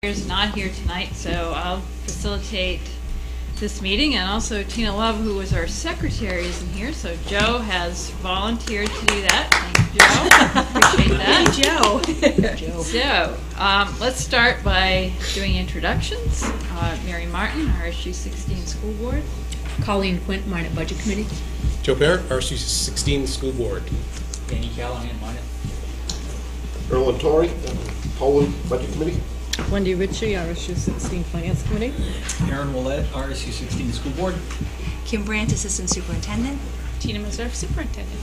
is not here tonight, so I'll facilitate this meeting, and also Tina Love, who was our secretary, isn't here, so Joe has volunteered to do that. Thank you, Joe. Appreciate that. Hey, Joe. So, let's start by doing introductions. Mary Martin, RSU 16 School Board. Colleen Quint, Minot Budget Committee. Joe Parrott, RSU 16 School Board. Danny Callahan, Minot. Erlen Torrey, Poland Budget Committee. Wendy Ritchie, RSU 16 Finance Committee. Aaron Willett, RSU 16 School Board. Kim Brandt, Assistant Superintendent. Tina Meserve, Superintendent.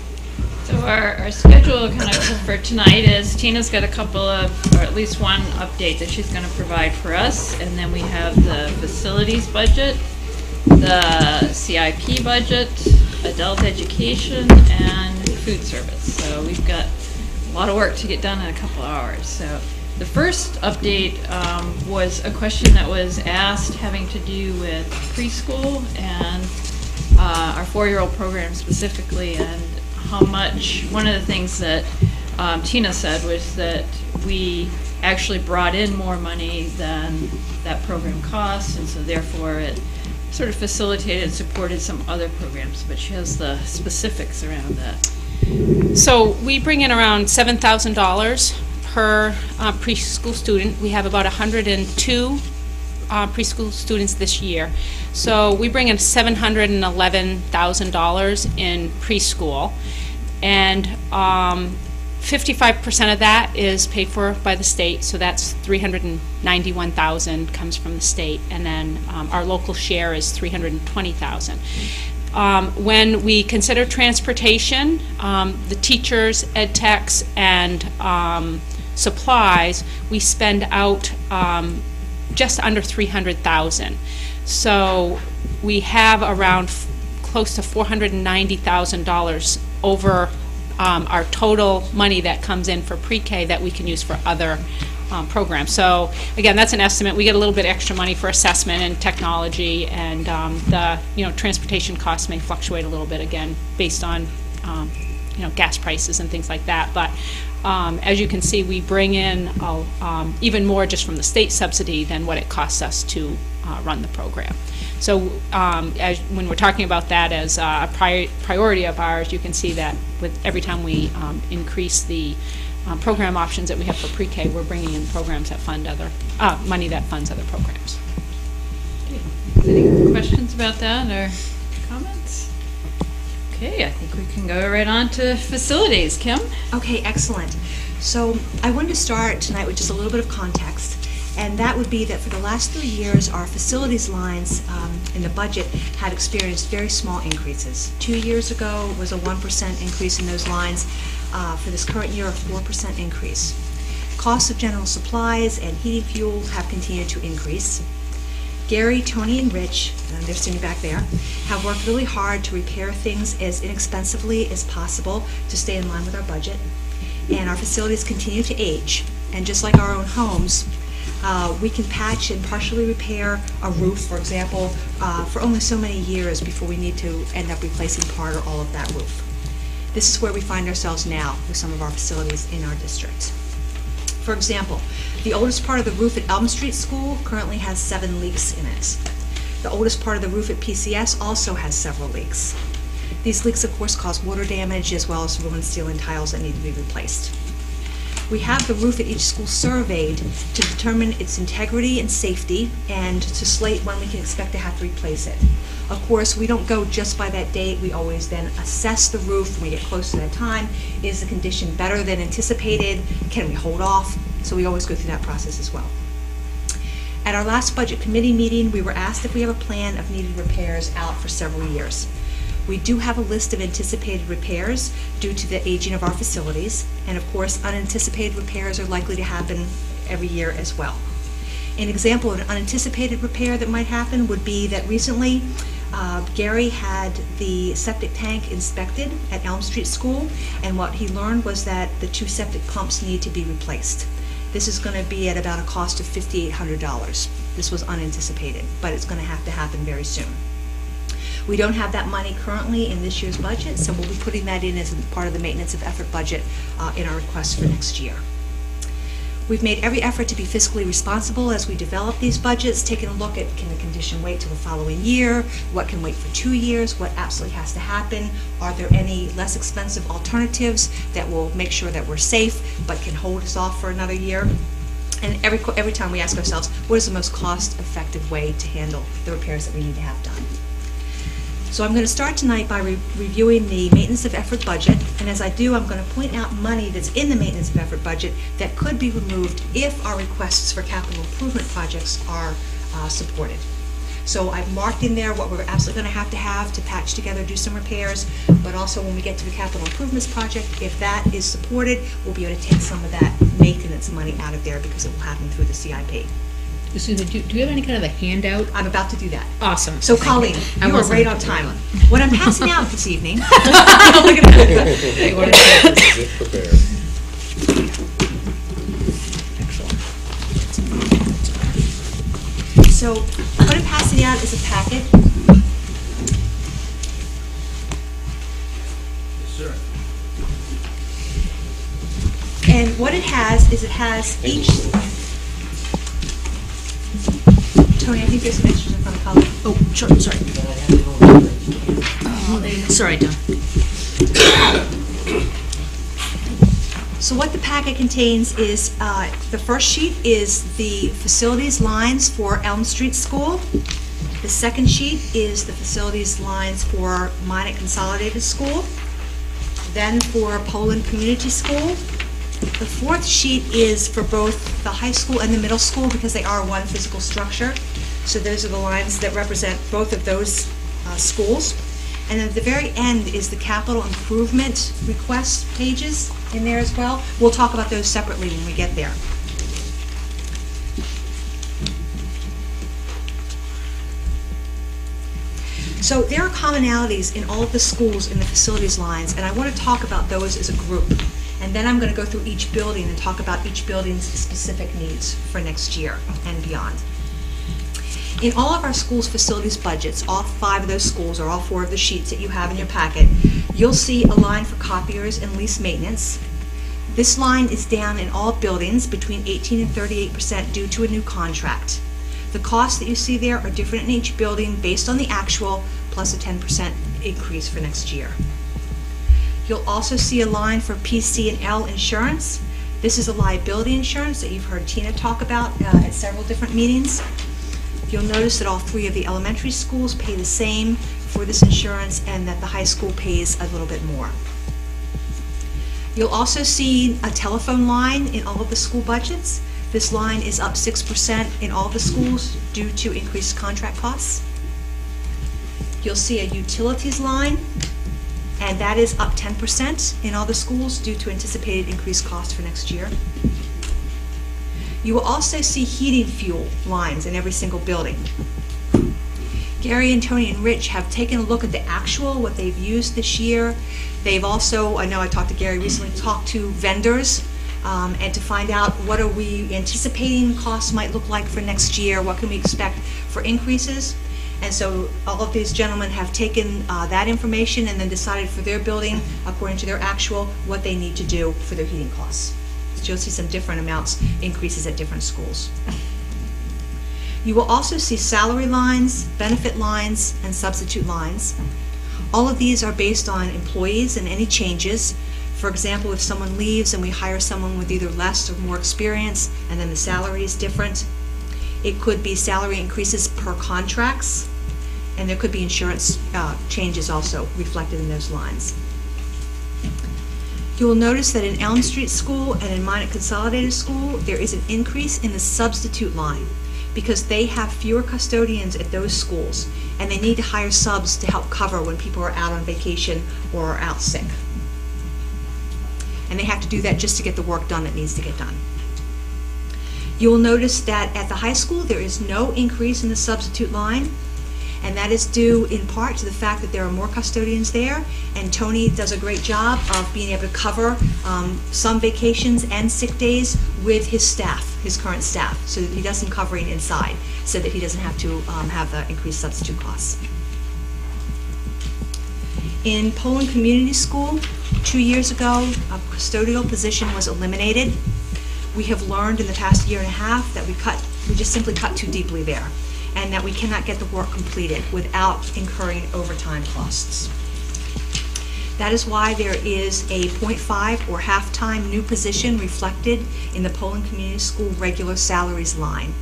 So our schedule kind of for tonight is Tina's got a couple of, or at least one update that she's going to provide for us, and then we have the facilities budget, the CIP budget, adult education, and food service. So we've got a lot of work to get done in a couple of hours. So the first update was a question that was asked having to do with preschool and our 4-year-old program specifically, and how much, one of the things that Tina said was that we actually brought in more money than that program cost, and so therefore it sort of facilitated and supported some other programs, but she has the specifics around that. So we bring in around $7,000 per preschool student. We have about 102 preschool students this year. So we bring in $711,000 in preschool, and 55% of that is paid for by the state, so that's $391,000 comes from the state, and then our local share is $320,000. When we consider transportation, the teachers, ed techs, and supplies, we spend out just under $300,000. So we have around close to $490,000 over our total money that comes in for pre-K that we can use for other programs. So again, that's an estimate. We get a little bit extra money for assessment and technology, and the transportation costs may fluctuate a little bit, again based on gas prices and things like that. But as you can see, we bring in even more just from the state subsidy than what it costs us to run the program. So when we're talking about that as a priority of ours, you can see that with every time we increase the program options that we have for pre-K, we're bringing in programs that fund other money that funds other programs. Any questions about that or comments? Okay, I think we can go right on to facilities. Kim? Okay, excellent. So I wanted to start tonight with just a little bit of context, and that would be that for the last 3 years, our facilities lines in the budget had experienced very small increases. 2 years ago was a 1% increase in those lines. For this current year, a 4% increase. Costs of general supplies and heating fuel have continued to increase. Gary, Tony, and Rich, and they're sitting back there, have worked really hard to repair things as inexpensively as possible to stay in line with our budget. And our facilities continue to age. And just like our own homes, we can patch and partially repair a roof, for example, for only so many years before we need to end up replacing part or all of that roof. This is where we find ourselves now with some of our facilities in our district. For example, the oldest part of the roof at Elm Street School currently has 7 leaks in it. The oldest part of the roof at PCS also has several leaks. These leaks, of course, cause water damage as well as ruined steel and tiles that need to be replaced. We have the roof at each school surveyed to determine its integrity and safety and to slate when we can expect to have to replace it. Of course, we don't go just by that date. We always then assess the roof when we get close to that time. Is the condition better than anticipated? Can we hold off? So we always go through that process as well. At our last budget committee meeting, we were asked if we have a plan of needed repairs out for several years. We do have a list of anticipated repairs due to the aging of our facilities, and of course, unanticipated repairs are likely to happen every year as well. An example of an unanticipated repair that might happen would be that recently Gary had the septic tank inspected at Elm Street School, and what he learned was that the 2 septic pumps need to be replaced. This is going to be at about a cost of $5,800. This was unanticipated, but it's going to happen very soon. We don't have that money currently in this year's budget, so we'll be putting that in as part of the maintenance of effort budget in our request for next year. We've made every effort to be fiscally responsible as we develop these budgets, taking a look at, can the condition wait till the following year? What can wait for 2 years? What absolutely has to happen? Are there any less expensive alternatives that will make sure that we're safe but can hold us off for another year? And every time we ask ourselves, what is the most cost-effective way to handle the repairs that we need to have done? So I'm going to start tonight by reviewing the maintenance of effort budget, and as I do, I'm going to point out money that's in the maintenance of effort budget that could be removed if our requests for capital improvement projects are supported. So I've marked in there what we're absolutely going to have to patch together, do some repairs, but also when we get to the capital improvements project, if that is supported, we'll be able to take some of that maintenance money out of there because it will happen through the CIP. Susan, do you have any kind of a handout? I'm about to do that. Awesome. So Thank Colleen, I you are wasn't- right on time. What I'm passing out this evening, Is it prepared? so what I'm passing out is a packet. Yes, sir. And what it has is it has each. Tony, I think there's some extras in front of Colleen. Oh, sure, sorry. Sorry, Don. So what the packet contains is, the first sheet is the facilities lines for Elm Street School. The second sheet is the facilities lines for Minot Consolidated School. Then for Poland Community School. The fourth sheet is for both the high school and the middle school because they are one physical structure. So those are the lines that represent both of those schools. And then at the very end is the capital improvement request pages in there as well. We'll talk about those separately when we get there. So there are commonalities in all of the schools in the facilities lines, and I want to talk about those as a group. And then I'm going to go through each building and talk about each building's specific needs for next year and beyond. In all of our schools' facilities budgets, all 5 of those schools, or all 4 of the sheets that you have in your packet, you'll see a line for copiers and lease maintenance. This line is down in all buildings between 18 and 38% due to a new contract. The costs that you see there are different in each building based on the actual, plus a 10% increase for next year. You'll also see a line for PC&L insurance. This is a liability insurance that you've heard Tina talk about at several different meetings. You'll notice that all 3 of the elementary schools pay the same for this insurance and that the high school pays a little bit more. You'll also see a telephone line in all of the school budgets. This line is up 6% in all the schools due to increased contract costs. You'll see a utilities line, and that is up 10% in all the schools due to anticipated increased costs for next year. You will also see heating fuel lines in every single building. Gary and Tony and Rich have taken a look at the actual, what they've used this year. They've also, I know I talked to Gary recently, talked to vendors and to find out what are we anticipating costs might look like for next year, what can we expect for increases. And so all of these gentlemen have taken that information and then decided for their building, according to their actual, what they need to do for their heating costs. So you'll see some different amounts, increases at different schools. You will also see salary lines, benefit lines, and substitute lines. All of these are based on employees and any changes. For example, if someone leaves and we hire someone with either less or more experience, and then the salary is different. It could be salary increases per contracts, and there could be insurance changes also reflected in those lines. You will notice that in Elm Street School and in Minot Consolidated School, there is an increase in the substitute line because they have fewer custodians at those schools, and they need to hire subs to help cover when people are out on vacation or are out sick. And they have to do that just to get the work done that needs to get done. You will notice that at the high school, there is no increase in the substitute line, and that is due in part to the fact that there are more custodians there, and Tony does a great job of being able to cover some vacations and sick days with his staff, his current staff, so that he does some covering inside, so that he doesn't have to have the increased substitute costs. In Poland Community School, 2 years ago, a custodial position was eliminated. We have learned in the past year and a half that we just simply cut too deeply there, and that we cannot get the work completed without incurring overtime costs. That is why there is a .5 or half-time new position reflected in the Poland Community School regular salaries line.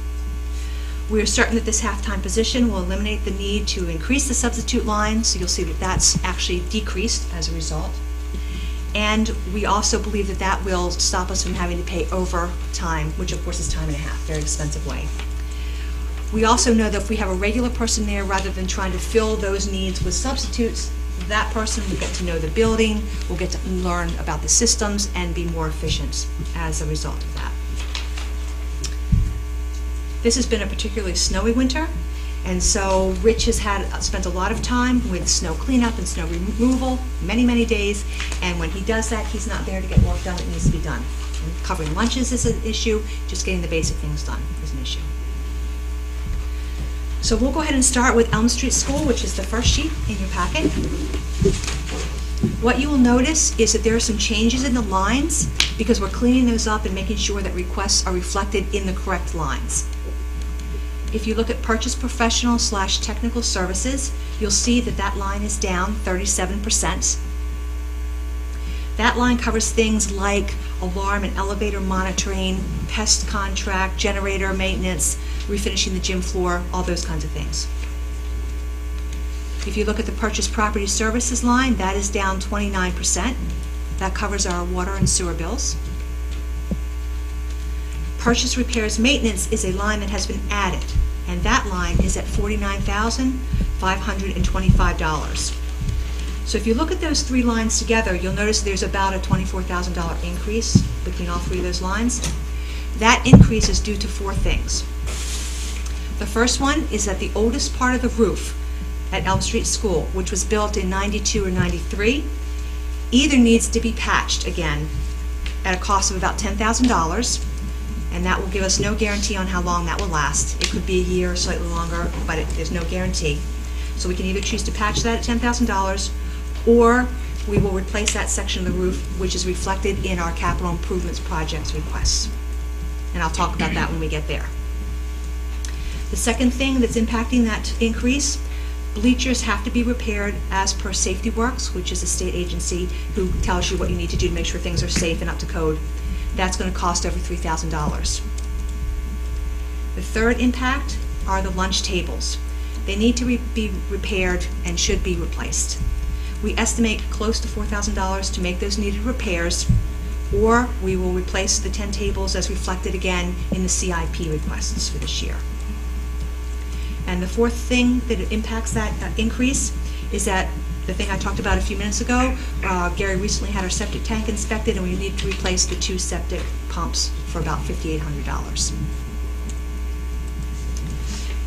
We are certain that this half-time position will eliminate the need to increase the substitute line, so you'll see that that's actually decreased as a result. And we also believe that that will stop us from having to pay overtime, which of course is time and a half, very expensive way. We also know that if we have a regular person there, rather than trying to fill those needs with substitutes, that person will get to know the building, will get to learn about the systems, and be more efficient as a result of that. This has been a particularly snowy winter, and so Rich has spent a lot of time with snow cleanup and snow removal, many, many days, and when he does that, he's not there to get work done that needs to be done. And covering lunches is an issue, just getting the basic things done is an issue. So we'll go ahead and start with Elm Street School, which is the first sheet in your packet. What you will notice is that there are some changes in the lines because we're cleaning those up and making sure that requests are reflected in the correct lines. If you look at purchase professional / technical services, you'll see that that line is down 37%. That line covers things like alarm and elevator monitoring, pest contract, generator maintenance, refinishing the gym floor, all those kinds of things. If you look at the purchase property services line, that is down 29%. That covers our water and sewer bills. Purchase repairs maintenance is a line that has been added, and that line is at $49,525. So if you look at those three lines together, you'll notice there's about a $24,000 increase between all three of those lines. That increase is due to four things. The first one is that the oldest part of the roof at Elm Street School, which was built in '92 or '93, either needs to be patched again at a cost of about $10,000, and that will give us no guarantee on how long that will last. It could be a year or slightly longer, but there's no guarantee. So we can either choose to patch that at $10,000, or we will replace that section of the roof, which is reflected in our capital improvements projects requests. And I'll talk about that when we get there. The second thing that's impacting that increase, bleachers have to be repaired as per Safety Works, which is a state agency who tells you what you need to do to make sure things are safe and up to code. That's going to cost over $3,000. The third impact are the lunch tables. They need to be repaired and should be replaced. We estimate close to $4,000 to make those needed repairs, or we will replace the 10 tables as reflected again in the CIP requests for this year. And the fourth thing that impacts that increase is that the thing I talked about a few minutes ago, Gary recently had our septic tank inspected, and we need to replace the 2 septic pumps for about $5,800.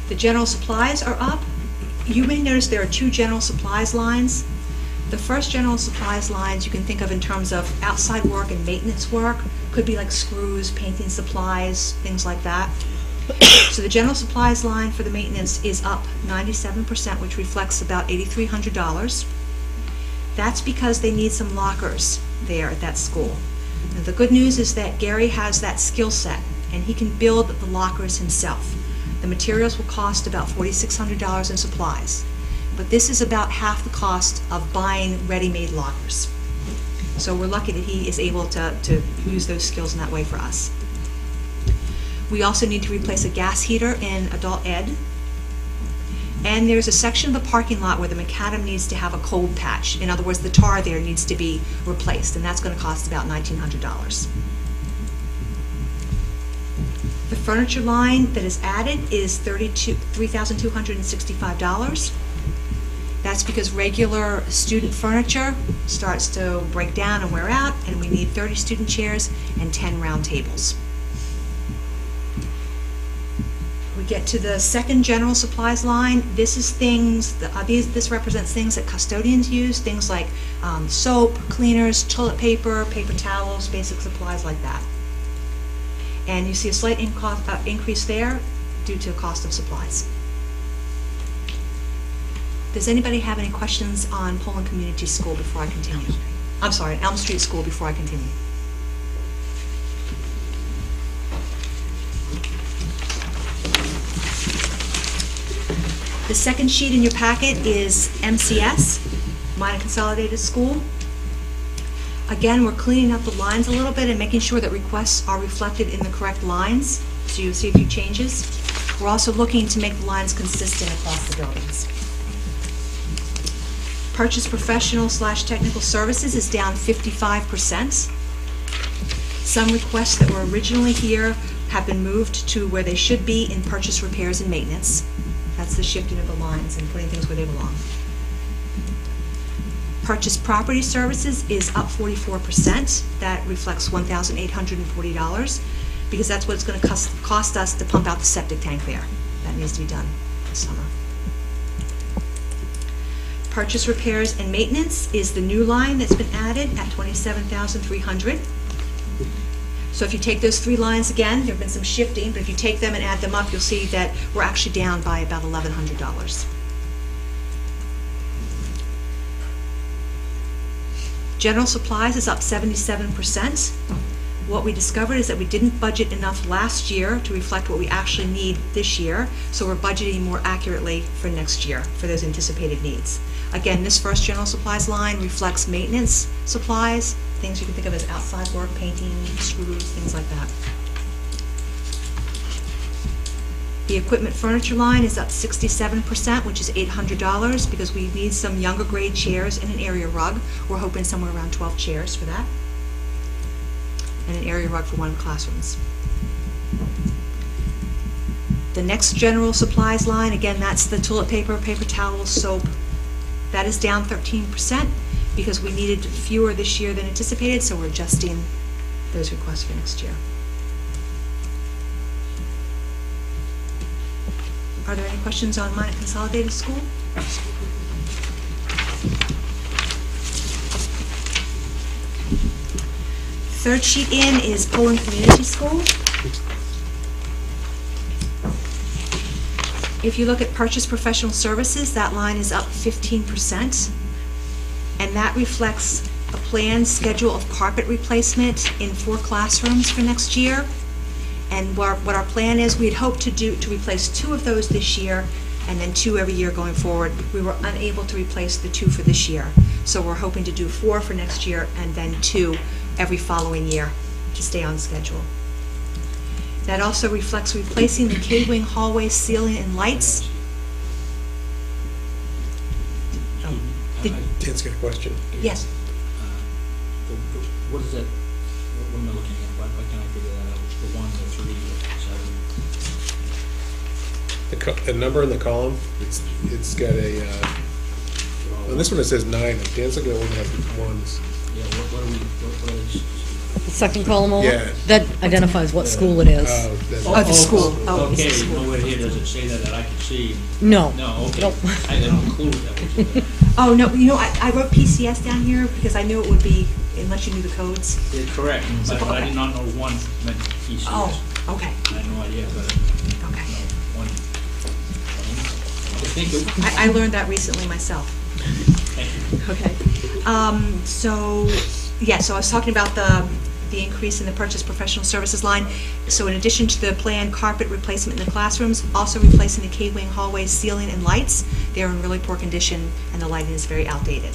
The general supplies are up. You may notice there are 2 general supplies lines. The first general supplies lines you can think of in terms of outside work and maintenance work. Could be like screws, painting supplies, things like that. So the general supplies line for the maintenance is up 97%, which reflects about $8,300. That's because they need some lockers there at that school. And the good news is that Gary has that skill set, and he can build the lockers himself. The materials will cost about $4,600 in supplies, but this is about half the cost of buying ready-made lockers. So we're lucky that he is able to use those skills in that way for us. We also need to replace a gas heater in adult ed. And there's a section of the parking lot where the macadam needs to have a cold patch. In other words, the tar there needs to be replaced, and that's going to cost about $1,900. The furniture line that is added is $3,265. That's because regular student furniture starts to break down and wear out, and we need 30 student chairs and 10 round tables. We get to the second general supplies line. This is things, this represents things that custodians use, things like soap, cleaners, toilet paper, paper towels, basic supplies like that. And you see a slight increase there due to cost of supplies. Does anybody have any questions on Poland Community School before I continue? I'm sorry, Elm Street School before I continue. The second sheet in your packet is MCS, Minor Consolidated School. Again, we're cleaning up the lines a little bit and making sure that requests are reflected in the correct lines, so you'll see a few changes. We're also looking to make the lines consistent across the buildings. Purchase professional / technical services is down 55%. Some requests that were originally here have been moved to where they should be in purchase, repairs, and maintenance. That's the shifting of the lines and putting things where they belong. Purchase property services is up 44%. That reflects $1,840 because that's what it's going to cost us to pump out the septic tank there. That needs to be done this summer. Purchase, repairs, and maintenance is the new line that's been added at $27,300. So if you take those three lines again, there have been some shifting, but if you take them and add them up, you'll see that we're actually down by about $1,100. General supplies is up 77%. What we discovered is that we didn't budget enough last year to reflect what we actually need this year, so we're budgeting more accurately for next year for those anticipated needs. Again, this first general supplies line reflects maintenance supplies, things you can think of as outside work, painting, screws, things like that. The equipment furniture line is up 67%, which is $800, because we need some younger grade chairs and an area rug. We're hoping somewhere around 12 chairs for that, and an area rug for one of the classrooms. The next general supplies line, again, that's the toilet paper, paper towels, soap. That is down 13% because we needed fewer this year than anticipated, so we're adjusting those requests for next year. Are there any questions on Minot Consolidated School? Third sheet in is Poland Community School. If you look at purchase professional services, that line is up 15%, and that reflects a planned schedule of carpet replacement in 4 classrooms for next year. And what our plan is, we'd hoped to replace 2 of those this year, and then 2 every year going forward. We were unable to replace the 2 for this year, so we're hoping to do 4 for next year and then 2 every following year to stay on schedule. That also reflects replacing the K-wing hallway ceiling and lights. Dan's got a question. Yes. What is that, what am I looking at? Why can't I figure that out? The 1, the 3, the 7? The number in the column, it's got a, on this one it says 9, Dan's looking at one that has ones. Yeah, what are these? The second column over? Yeah. That identifies what school it is. Oh, the school. Oh, it's the Okay, school. nowhere here does it say that I can see. No. No, okay. Nope. I had no clue that was in there. Oh, no, you know, I wrote PCS down here because I knew it would be, unless you knew the codes. Yeah, correct, but I okay. did not know 1 meant PCS. Oh, okay, I had no idea, but okay. no, 1. Thank you. I learned that recently myself. Thank you. Okay. So I was talking about the increase in the purchase professional services line. So in addition to the planned carpet replacement in the classrooms, also replacing the K-wing hallway ceiling and lights. They're in really poor condition and the lighting is very outdated.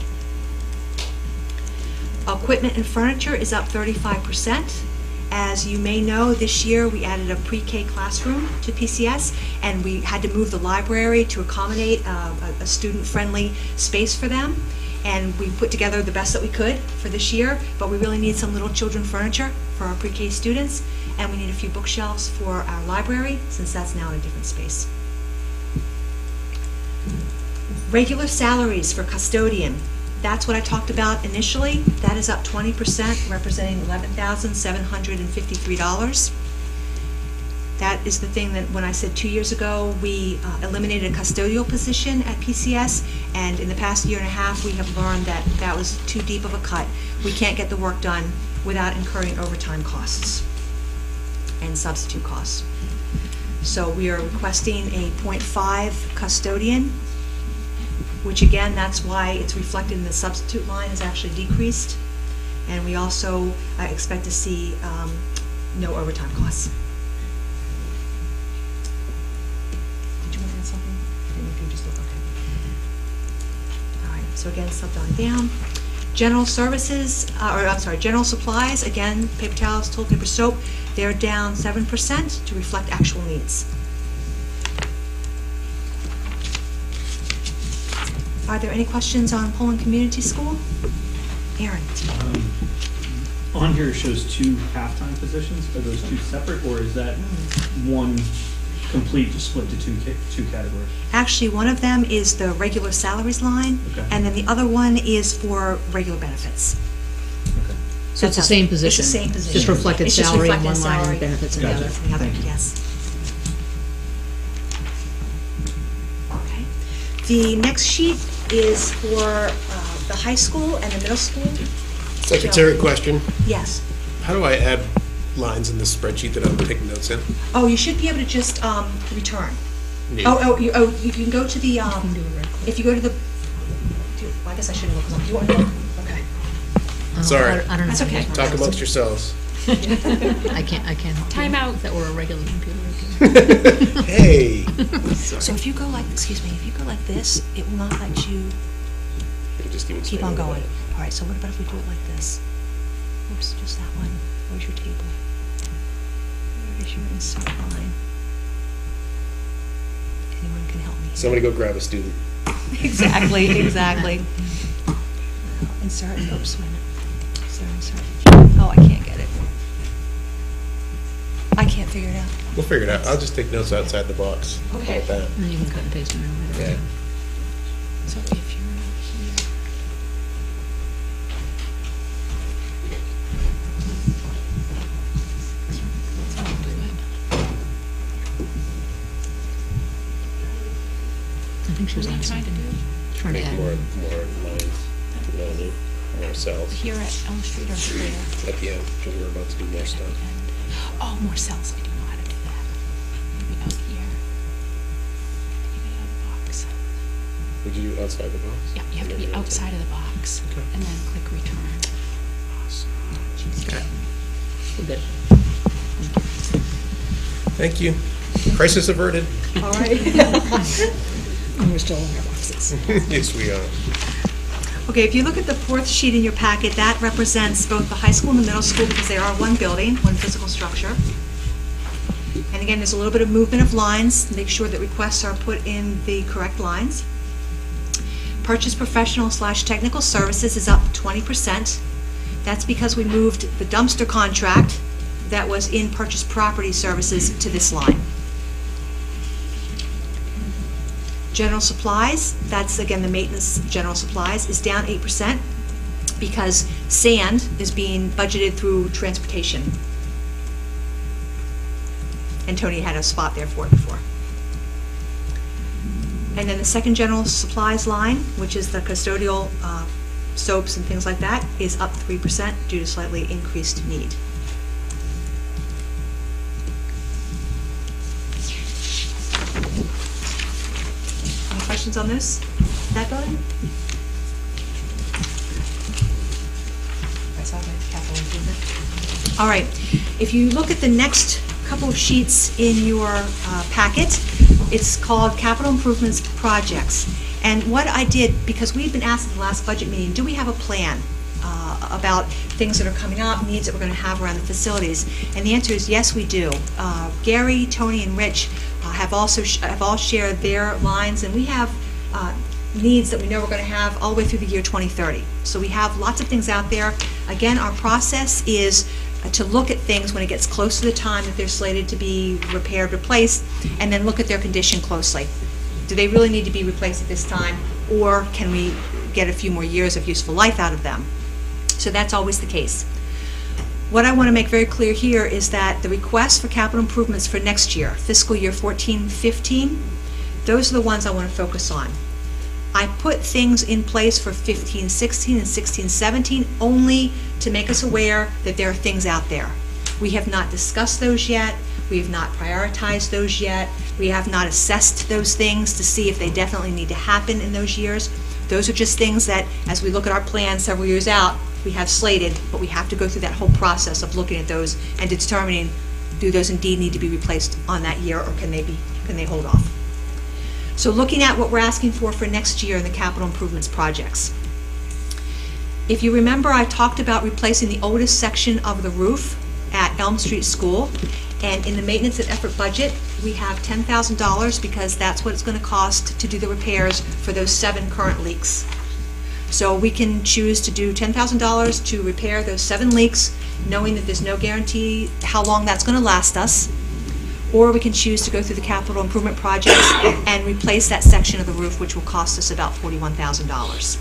Equipment and furniture is up 35%. As you may know, this year we added a pre-K classroom to PCS, and we had to move the library to accommodate a student-friendly space for them. And we put together the best that we could for this year, but we really need some little children furniture for our pre-K students, and we need a few bookshelves for our library, since that's now in a different space. Regular salaries for custodian. That's what I talked about initially. That is up 20%, representing $11,753. That is the thing that when I said 2 years ago, we eliminated a custodial position at PCS, and in the past year and a half, we have learned that that was too deep of a cut. We can't get the work done without incurring overtime costs and substitute costs. So we are requesting a 0.5 custodian, which again, that's why it's reflected in the substitute line is actually decreased. And we also expect to see no overtime costs. Did you want to add something? And if you just look, okay. All right, so again, sub down. General services, general supplies, again, paper towels, toilet paper, soap, they're down 7% to reflect actual needs. Are there any questions on Poland Community School? Aaron? On here it shows 2 halftime positions. Are those 2 separate, or is that one complete, just split to two categories? Actually, one of them is the regular salaries line, Okay. and then the other one is for regular benefits. Okay. So it's the same position? It's the same position. Just reflected It's just salary in reflected one line salary. and benefits in the Gotcha. other? The other, Thank you. yes. Okay. The next sheet is for the high school and the middle school. Secretary question, Yes. How do I add lines in this spreadsheet that I'm taking notes in? Oh, you should be able to just return. Neat. You can go to the, if you go to the, I guess I shouldn't look, do you want to look? Okay. Sorry. I don't know. That's okay. Talk amongst yourselves. I can't help you. Time out. If that were a regular computer. Hey. So if you go like, excuse me, if you go like this, it will not let you Just keep on going. All right, so what about if we do it like this? Oops, just that one. Where's your table? Where's your insert line? Anyone can help me here. Somebody go grab a student. Exactly. Insert, oops, wait a minute. Insert. Oh, I can't get it. I can't figure it out. We'll figure it out. I'll just take notes outside the box. Okay. How about that? And then you can cut and paste them in. Yeah. So if you're here. I think she was What are on you trying to something. do? Trying to Make add. more lines. You know what I mean? More cells Here at Elm Street or there? at the end, because we're about to do more stuff. Oh, more cells. I do know how to do that. Maybe out here. You get out of the box. Would you do outside the box? Yeah, you have to And be then outside of the box Okay. and then click return. We're good. Thank you. Crisis averted. All right. And we're still in our boxes. Yes, we are. Okay, if you look at the fourth sheet in your packet, that represents both the high school and the middle school because they are one building, one physical structure. And again, there's a little bit of movement of lines to make sure that requests are put in the correct lines. Purchase professional/technical services is up 20%. That's because we moved the dumpster contract that was in purchase property services to this line. General supplies, that's again the maintenance general supplies, is down 8% because sand is being budgeted through transportation. And Tony had a spot there for it before. And then the second general supplies line, which is the custodial soaps and things like that, is up 3% due to slightly increased need. Any questions on this? That building? I saw the capital improvement. All right, if you look at the next couple of sheets in your packet, it's called Capital Improvements Projects. And what I did, because we've been asked at the last budget meeting, do we have a plan about things that are coming up, needs that we're going to have around the facilities? And the answer is yes, we do. Gary, Tony, and Rich have all shared their lines, and we have needs that we know we're going to have all the way through the year 2030. So we have lots of things out there. Again, our process is to look at things when it gets close to the time that they're slated to be repaired, replaced, and then look at their condition closely. Do they really need to be replaced at this time, or can we get a few more years of useful life out of them? So that's always the case. What I want to make very clear here is that the requests for capital improvements for next year, fiscal year 14-15, those are the ones I want to focus on. I put things in place for 15-16 and 16-17 only to make us aware that there are things out there. We have not discussed those yet. We have not prioritized those yet. We have not assessed those things to see if they definitely need to happen in those years. Those are just things that, as we look at our plan several years out, we have slated, but we have to go through that whole process of looking at those and determining, do those indeed need to be replaced on that year, or can they hold off? So looking at what we're asking for next year in the capital improvements projects. If you remember, I talked about replacing the oldest section of the roof at Elm Street School. And in the maintenance and effort budget, we have $10,000 because that's what it's going to cost to do the repairs for those 7 current leaks. So we can choose to do $10,000 to repair those 7 leaks, knowing that there's no guarantee how long that's going to last us. Or we can choose to go through the capital improvement projects and replace that section of the roof, which will cost us about $41,000.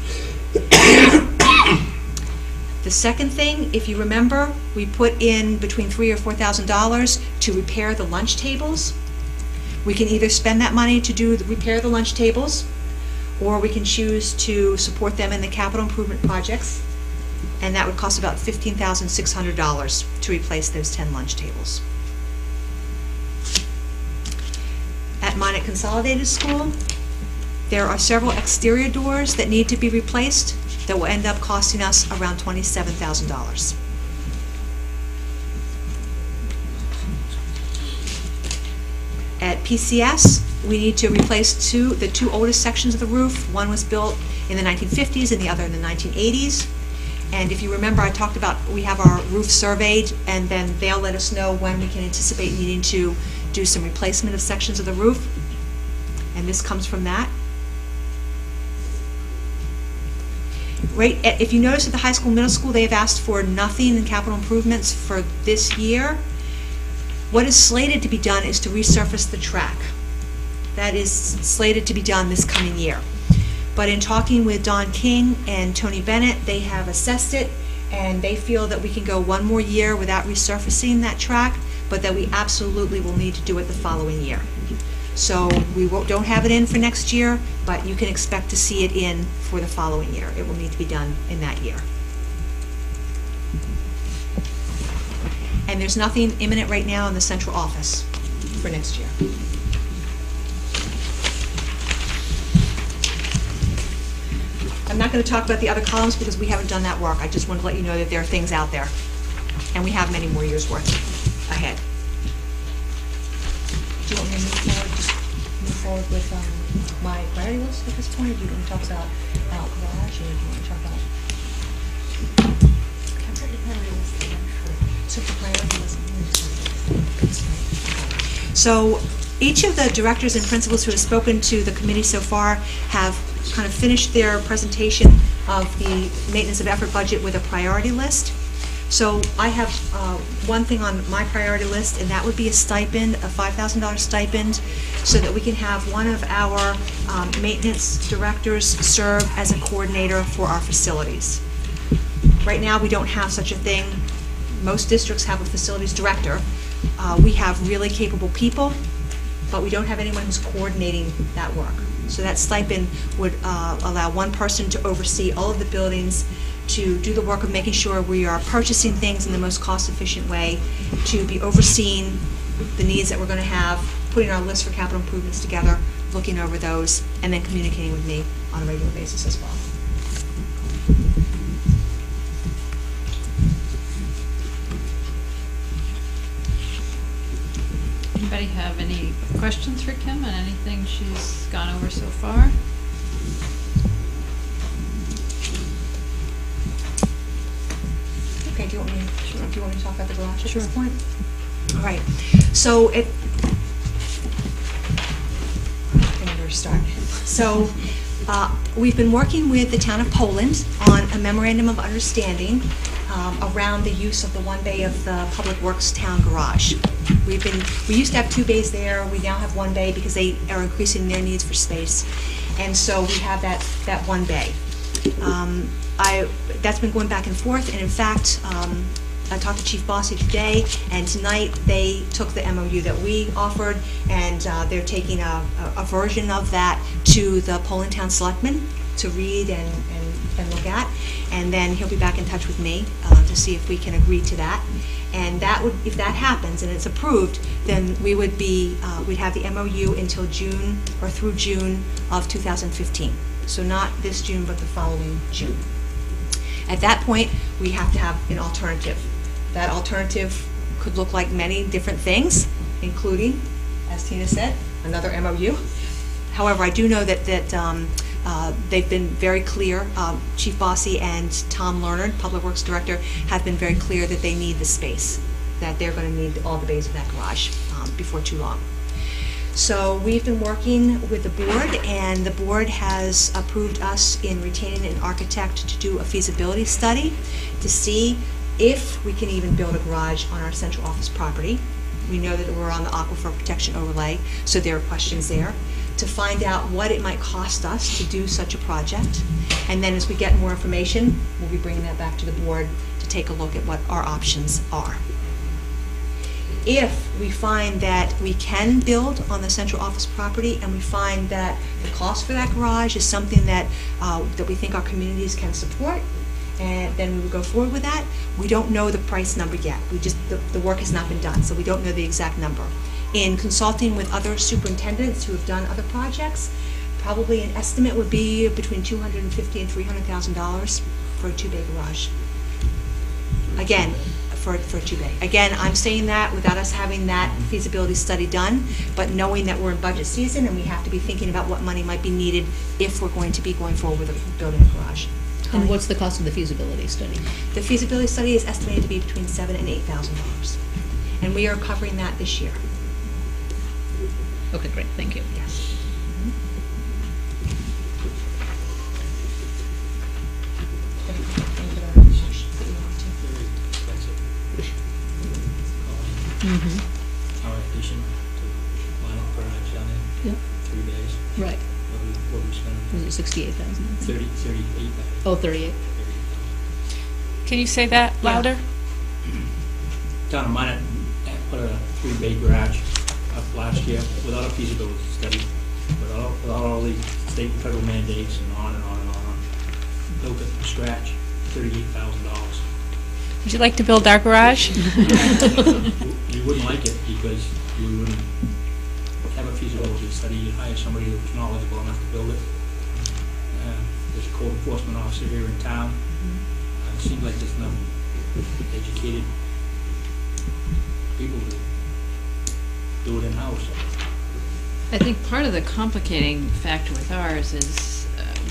The second thing, if you remember, we put in between $3,000 or $4,000 to repair the lunch tables. We can either spend that money to repair the lunch tables, or we can choose to support them in the capital improvement projects, and that would cost about $15,600 to replace those 10 lunch tables. At Minot Consolidated School, there are several exterior doors that need to be replaced that will end up costing us around $27,000. At PCS, we need to replace the two oldest sections of the roof. One was built in the 1950s and the other in the 1980s. And if you remember, I talked about we have our roof surveyed, and then they'll let us know when we can anticipate needing to do some replacement of sections of the roof. And this comes from that. Right, if you notice at the high school, middle school, they have asked for nothing in capital improvements for this year. What is slated to be done is to resurface the track. That is slated to be done this coming year. But in talking with Don King and Tony Bennett, they have assessed it, and they feel that we can go one more year without resurfacing that track, but that we absolutely will need to do it the following year. So we don't have it in for next year, but you can expect to see it in for the following year. It will need to be done in that year. And there's nothing imminent right now in the central office for next year. I'm not going to talk about the other columns because we haven't done that work. I just wanted to let you know that there are things out there, and we have many more years' worth ahead. Do you want me to move forward with my priority list at this point? Or do you want to talk about garage, or do you want to talk about? So for priority list. So each of the directors and principals who have spoken to the committee so far have kind of finished their presentation of the maintenance of effort budget with a priority list. So I have one thing on my priority list, and that would be a stipend, a $5,000 stipend, so that we can have one of our maintenance directors serve as a coordinator for our facilities. Right now, we don't have such a thing. Most districts have a facilities director. We have really capable people, but we don't have anyone who's coordinating that work. So that stipend would allow one person to oversee all of the buildings, to do the work of making sure we are purchasing things in the most cost-efficient way, to be overseeing the needs that we're going to have, putting our list for capital improvements together, looking over those, and then communicating with me on a regular basis as well. Anybody have any questions for Kim on anything she's gone over so far? Okay, do you want me to talk about the garage at this point? All right. So I don't know where to start. So we've been working with the town of Poland on a memorandum of understanding around the use of the one bay of the Public Works town garage. We used to have 2 bays there. We now have 1 bay because they are increasing their needs for space, and so we have that 1 bay. That's been going back and forth, and in fact, I talked to Chief Bossy today, and tonight they took the MOU that we offered, and they're taking a version of that to the Poland Town Selectmen to read and look at, and then he'll be back in touch with me to see if we can agree to that. And that would, if that happens and it's approved, then we would be, we'd have the MOU until June or through June of 2015. So not this June, but the following June. At that point, we have to have an alternative. That alternative could look like many different things, including, as Tina said, another MOU. However, I do know that they've been very clear. Chief Bossy and Tom Lerner, Public Works Director, have been very clear that they need the space, that they're going to need all the bays of that garage before too long. So we've been working with the board, and the board has approved us in retaining an architect to do a feasibility study to see if we can even build a garage on our central office property. We know that we're on the Aquifer Protection Overlay, so there are questions there. To find out what it might cost us to do such a project. And then as we get more information, we'll be bringing that back to the board to take a look at what our options are. If we find that we can build on the central office property and we find that the cost for that garage is something that we think our communities can support, and then we would go forward with that. We don't know the price number yet. The work has not been done, so we don't know the exact number. In consulting with other superintendents who have done other projects, probably an estimate would be between $250,000 and $300,000 for a two-bay garage. Again, for a two-bay. Again, I'm saying that without us having that feasibility study done, but knowing that we're in budget season and we have to be thinking about what money might be needed if we're going to be going forward with building a garage. And what's the cost of the feasibility study? The feasibility study is estimated to be between $7,000 and $8,000, and we are covering that this year. Okay, great, thank you. Yes. Mm-hmm. Our addition to line up garage down there. Yep. 3 days. Right. What we spent? Was it 68,000? 38. Oh, 38. Can you say that louder? Town of Minot put a 3-bay garage up last year without a feasibility study, without all the state and federal mandates and on and on and on. Built it from scratch, $38,000. Would you like to build our garage? You wouldn't like it because you wouldn't have a feasibility study. You'd hire somebody who was knowledgeable enough to build it. There's a code enforcement officer here in town. It seems like there's no educated people to do it in-house. I think part of the complicating factor with ours is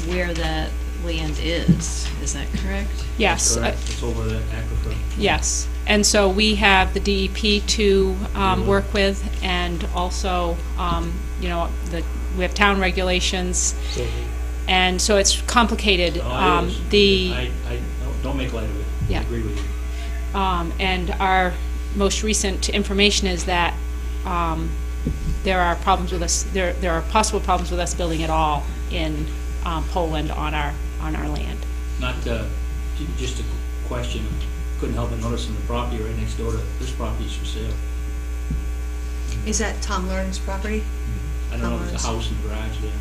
where that land is. Is that correct? Yes. Correct. It's over the aquifer. Yes. And so we have the DEP to work with, and also, you know, we have town regulations, and so it's complicated. Oh, it is. I don't make light of it. Yeah. I agree with you. And our most recent information is that there are problems with us. There are possible problems with us building at all in Poland on our land. Not just a question. Couldn't help but notice in the property right next door to this property is for sale. Is that Tom Lerner's property? I don't know if it's a house and garage there.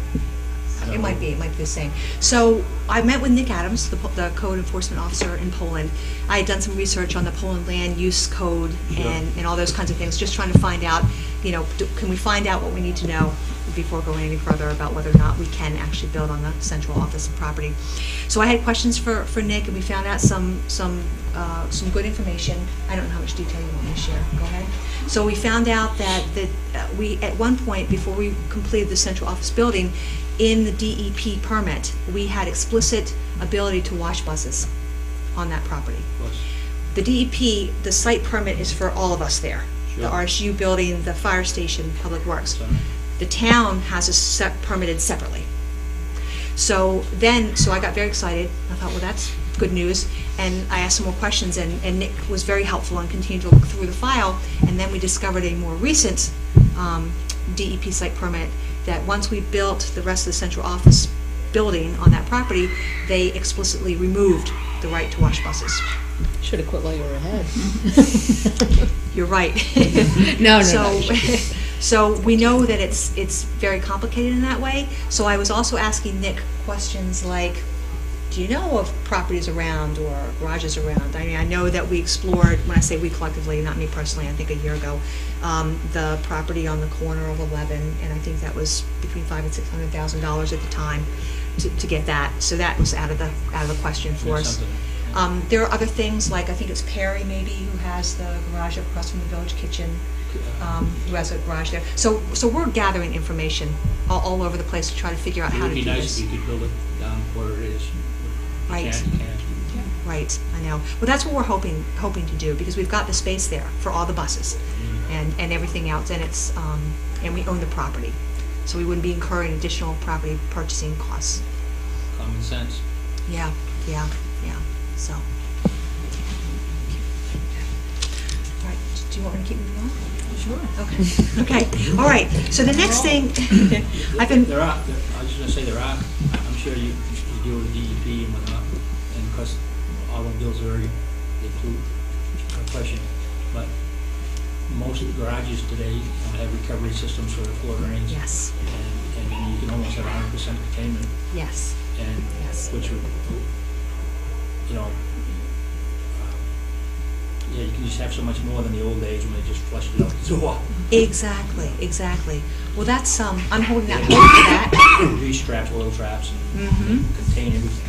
I don't It know. might be the same. So I met with Nick Adams, the code enforcement officer in Poland. I had done some research on the Poland land use code and all those kinds of things, just trying to find out, you know, can we find out what we need to know before going any further about whether or not we can actually build on the central office property. So I had questions for Nick, and we found out some good information. I don't know how much detail you want me to share. Go ahead. So we found out that we, at one point, before we completed the central office building, in the DEP permit, we had explicit ability to wash buses on that property. The DEP, the site permit is for all of us there. Sure. The RSU building, the fire station, Public Works. So, The town has a permitted separately. So I got very excited. I thought, well, that's good news. And I asked some more questions, and Nick was very helpful and continued to look through the file. And then we discovered a more recent DEP site permit that once we built the rest of the central office building on that property, they explicitly removed the right to wash buses. Should have quit while you were ahead. You're right. No. So we know that it's very complicated in that way. So I was also asking Nick questions like, do you know of properties around or garages around? I mean, I know that we explored, when I say we collectively, not me personally, I think a year ago, the property on the corner of 11, and I think that was between $500,000 and $600,000 at the time to get that. So that was out of the question for us. There are other things, like I think it's Perry maybe who has the garage across from the Village Kitchen, who has a garage there. So we're gathering information all over the place to try to figure out It how would to be do nice this. if you could build it down where it is. You Right. can't, you can't. Right, I know. Well, that's what we're hoping to do, because we've got the space there for all the buses and everything else, and it's, and we own the property. So we wouldn't be incurring additional property purchasing costs. Common sense. Yeah, so. All right, do you want me to keep moving on? Sure. Okay, all right. So the next thing, I've been, I was just gonna say I'm sure you deal with DEP and whatnot, and of course, all the bills are already include, no question, but most of the garages today have recovery systems for the floor drains. yes, And you can almost have 100% containment, yes, and, Yes. which would, you know, yeah, you can just have so much more than the old days when they just flushed it out the door. exactly. Well, that's, I'm holding that hope for that. Grease traps, oil traps, and contain everything.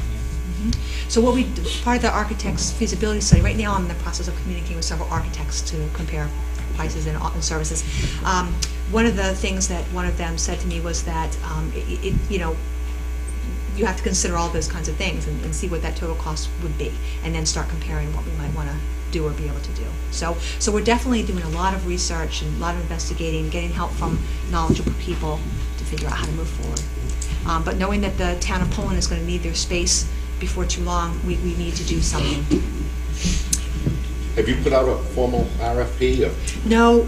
So what part of the architect's feasibility study, right now I'm in the process of communicating with several architects to compare prices and services. One of the things that one of them said to me was that, you have to consider all those kinds of things and see what that total cost would be, and then start comparing what we might want to do or be able to do. So we're definitely doing a lot of research and a lot of investigating, getting help from knowledgeable people to figure out how to move forward. But knowing that the town of Poland is going to need their space before too long, we need to do something. Have you put out a formal RFP? No,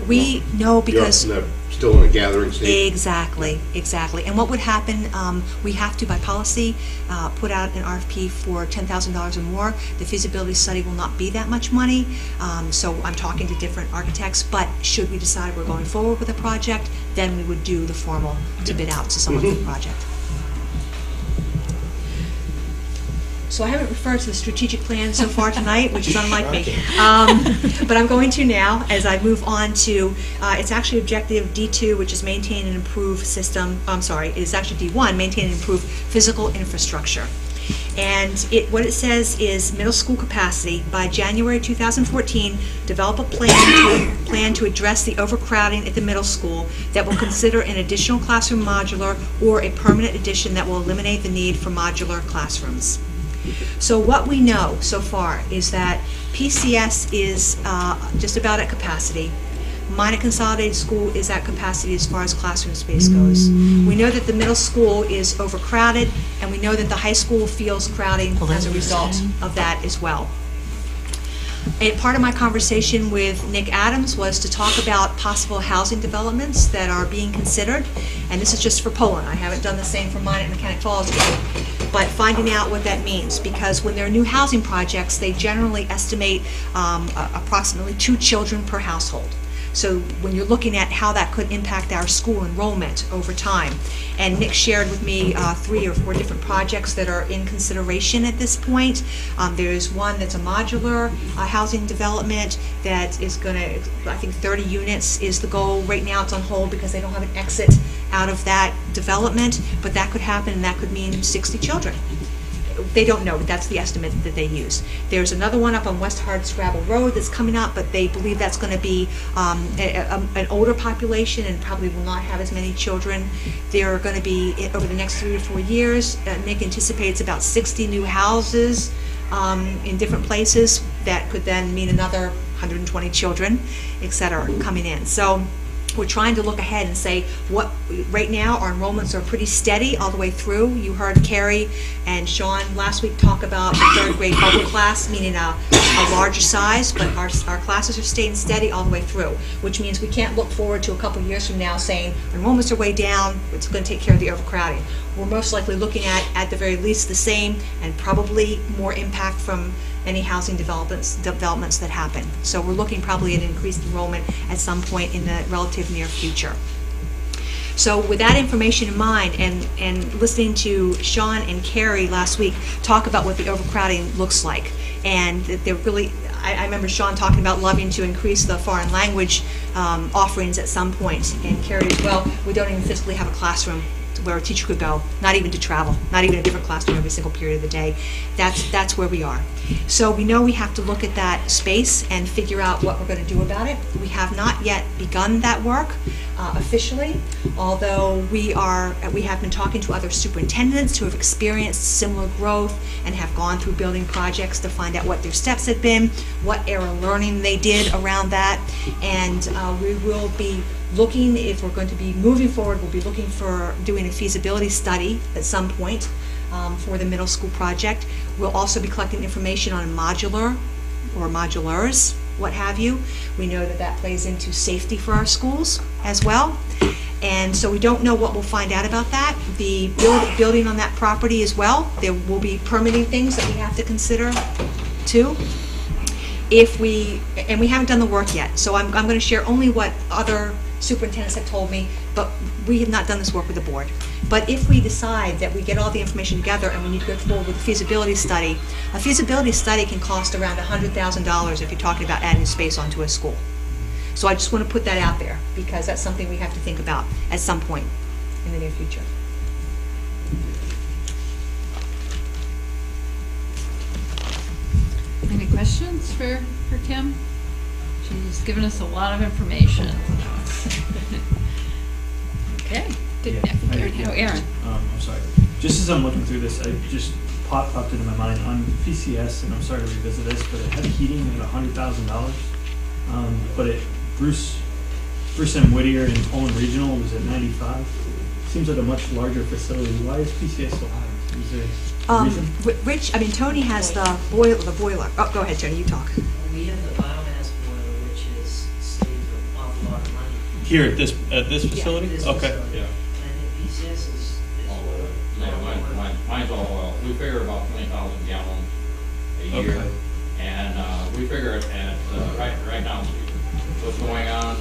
because You're still in a gathering stage? Exactly. And what would happen, we have to, by policy, put out an RFP for $10,000 or more. The feasibility study will not be that much money, so I'm talking to different architects, but should we decide we're going forward with a project, then we would do the formal to bid out to someone for the project. So I haven't referred to the strategic plan so far tonight, which is unlike me. But I'm going to now, as I move on to, it's actually objective D2, which is maintain and improve system, it's actually D1, maintain and improve physical infrastructure. And what it says is middle school capacity. By January 2014, develop a plan to address the overcrowding at the middle school that will consider an additional classroom modular or a permanent addition that will eliminate the need for modular classrooms. So what we know so far is that PCS is just about at capacity. Minot Consolidated School is at capacity as far as classroom space goes. We know that the middle school is overcrowded, and we know that the high school feels crowding as a result of that as well. And part of my conversation with Nick Adams was to talk about possible housing developments that are being considered, and this is just for Poland. I haven't done the same for Minot and Mechanic Falls yet, but finding out what that means, because when there are new housing projects, they generally estimate approximately 2 children per household. So when you're looking at how that could impact our school enrollment over time, and Nick shared with me 3 or 4 different projects that are in consideration at this point. There's one that's a modular housing development that is going to, I think 30 units is the goal. Right now it's on hold because they don't have an exit out of that development, but that could happen and that could mean 60 children. They don't know, but that's the estimate that they use. There's another one up on West Hardscrabble Road that's coming up, but they believe that's going to be an older population and probably will not have as many children. There are going to be, over the next 3 to 4 years, Nick anticipates about 60 new houses in different places that could then mean another 120 children, et cetera, coming in. So we're trying to look ahead and say right now our enrollments are pretty steady all the way through. You heard Carrie and Sean last week talk about the 3rd grade bubble class, meaning a larger size, but our classes are staying steady all the way through, which means we can't look forward to a couple years from now saying enrollments are way down, it's going to take care of the overcrowding. We're most likely looking at the very least the same, and probably more impact from any housing developments that happen. So we're looking probably at increased enrollment at some point in the relative near future. So with that information in mind, and listening to Sean and Carrie last week talk about what the overcrowding looks like, and they're really, I remember Sean talking about loving to increase the foreign language offerings at some point, and Carrie as well. We don't even physically have a classroom where a teacher could go, not even to travel, not even a different classroom every single period of the day. That's where we are. So we know we have to look at that space and figure out what we're going to do about it. We have not yet begun that work officially, although we have been talking to other superintendents who have experienced similar growth and have gone through building projects to find out what their steps had been, what era learning they did around that, and we will be looking, if we're going to be moving forward, we'll be looking for doing a feasibility study at some point for the middle school project. We'll also be collecting information on modular or modulars, what have you. We know that that plays into safety for our schools as well. And so we don't know what we'll find out about that. The building on that property as well, there will be permitting things that we have to consider too. And we haven't done the work yet, so I'm going to share only what other superintendents have told me, but we have not done this work with the board. But if we decide that we get all the information together and we need to go forward with a feasibility study can cost around $100,000 if you're talking about adding space onto a school. So I just want to put that out there, because that's something we have to think about at some point in the near future. Any questions for Kim? She's given us a lot of information. Okay. Aaron. I'm sorry. Just as I'm looking through this, I just popped into my mind on PCS, and I'm sorry to revisit this, but it had heating at $100,000. But Bruce M. Whittier in Poland Regional was at 95. Seems like a much larger facility. Why is PCS so high? Is there a reason? Tony has the boiler. Oh, go ahead, Tony, you talk. We have the biomass boiler, which is saved an awful lot of money. Here at this facility? This Okay. facility. Yeah. And the PCS is oil. Yeah, mine's all oil. We figure about 20,000 gallons a year. Okay. And we figure it at, right now, what's going on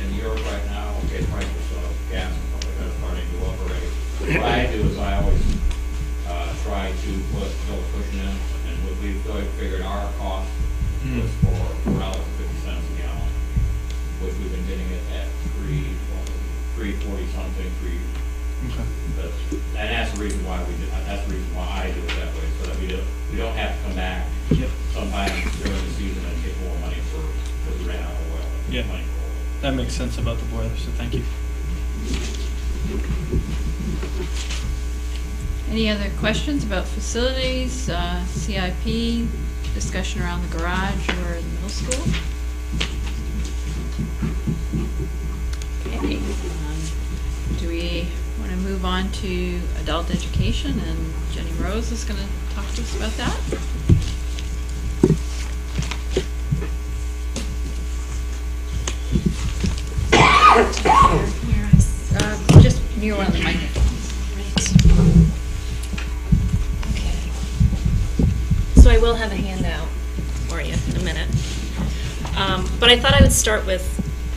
in Europe right now, okay, prices of gas and stuff like that are starting to go up already. What I do is I always try to build a cushion in, and what we've figured our cost was for $4.50 a gallon, which we've been getting it at $3.40 something, Okay. and that's the reason why that's the reason why I do it that way, so that we don't have to come back sometime during the season and get more money because we ran out of oil. Yeah. Money for oil. That makes sense about the boiler, so thank you. Any other questions about facilities, CIP, discussion around the garage or the middle school? Okay. Do we want to move on to adult education? And Jenny Rose is going to talk to us about that. Just near one of the microphones. So I will have a handout for you in a minute. But I thought I would start with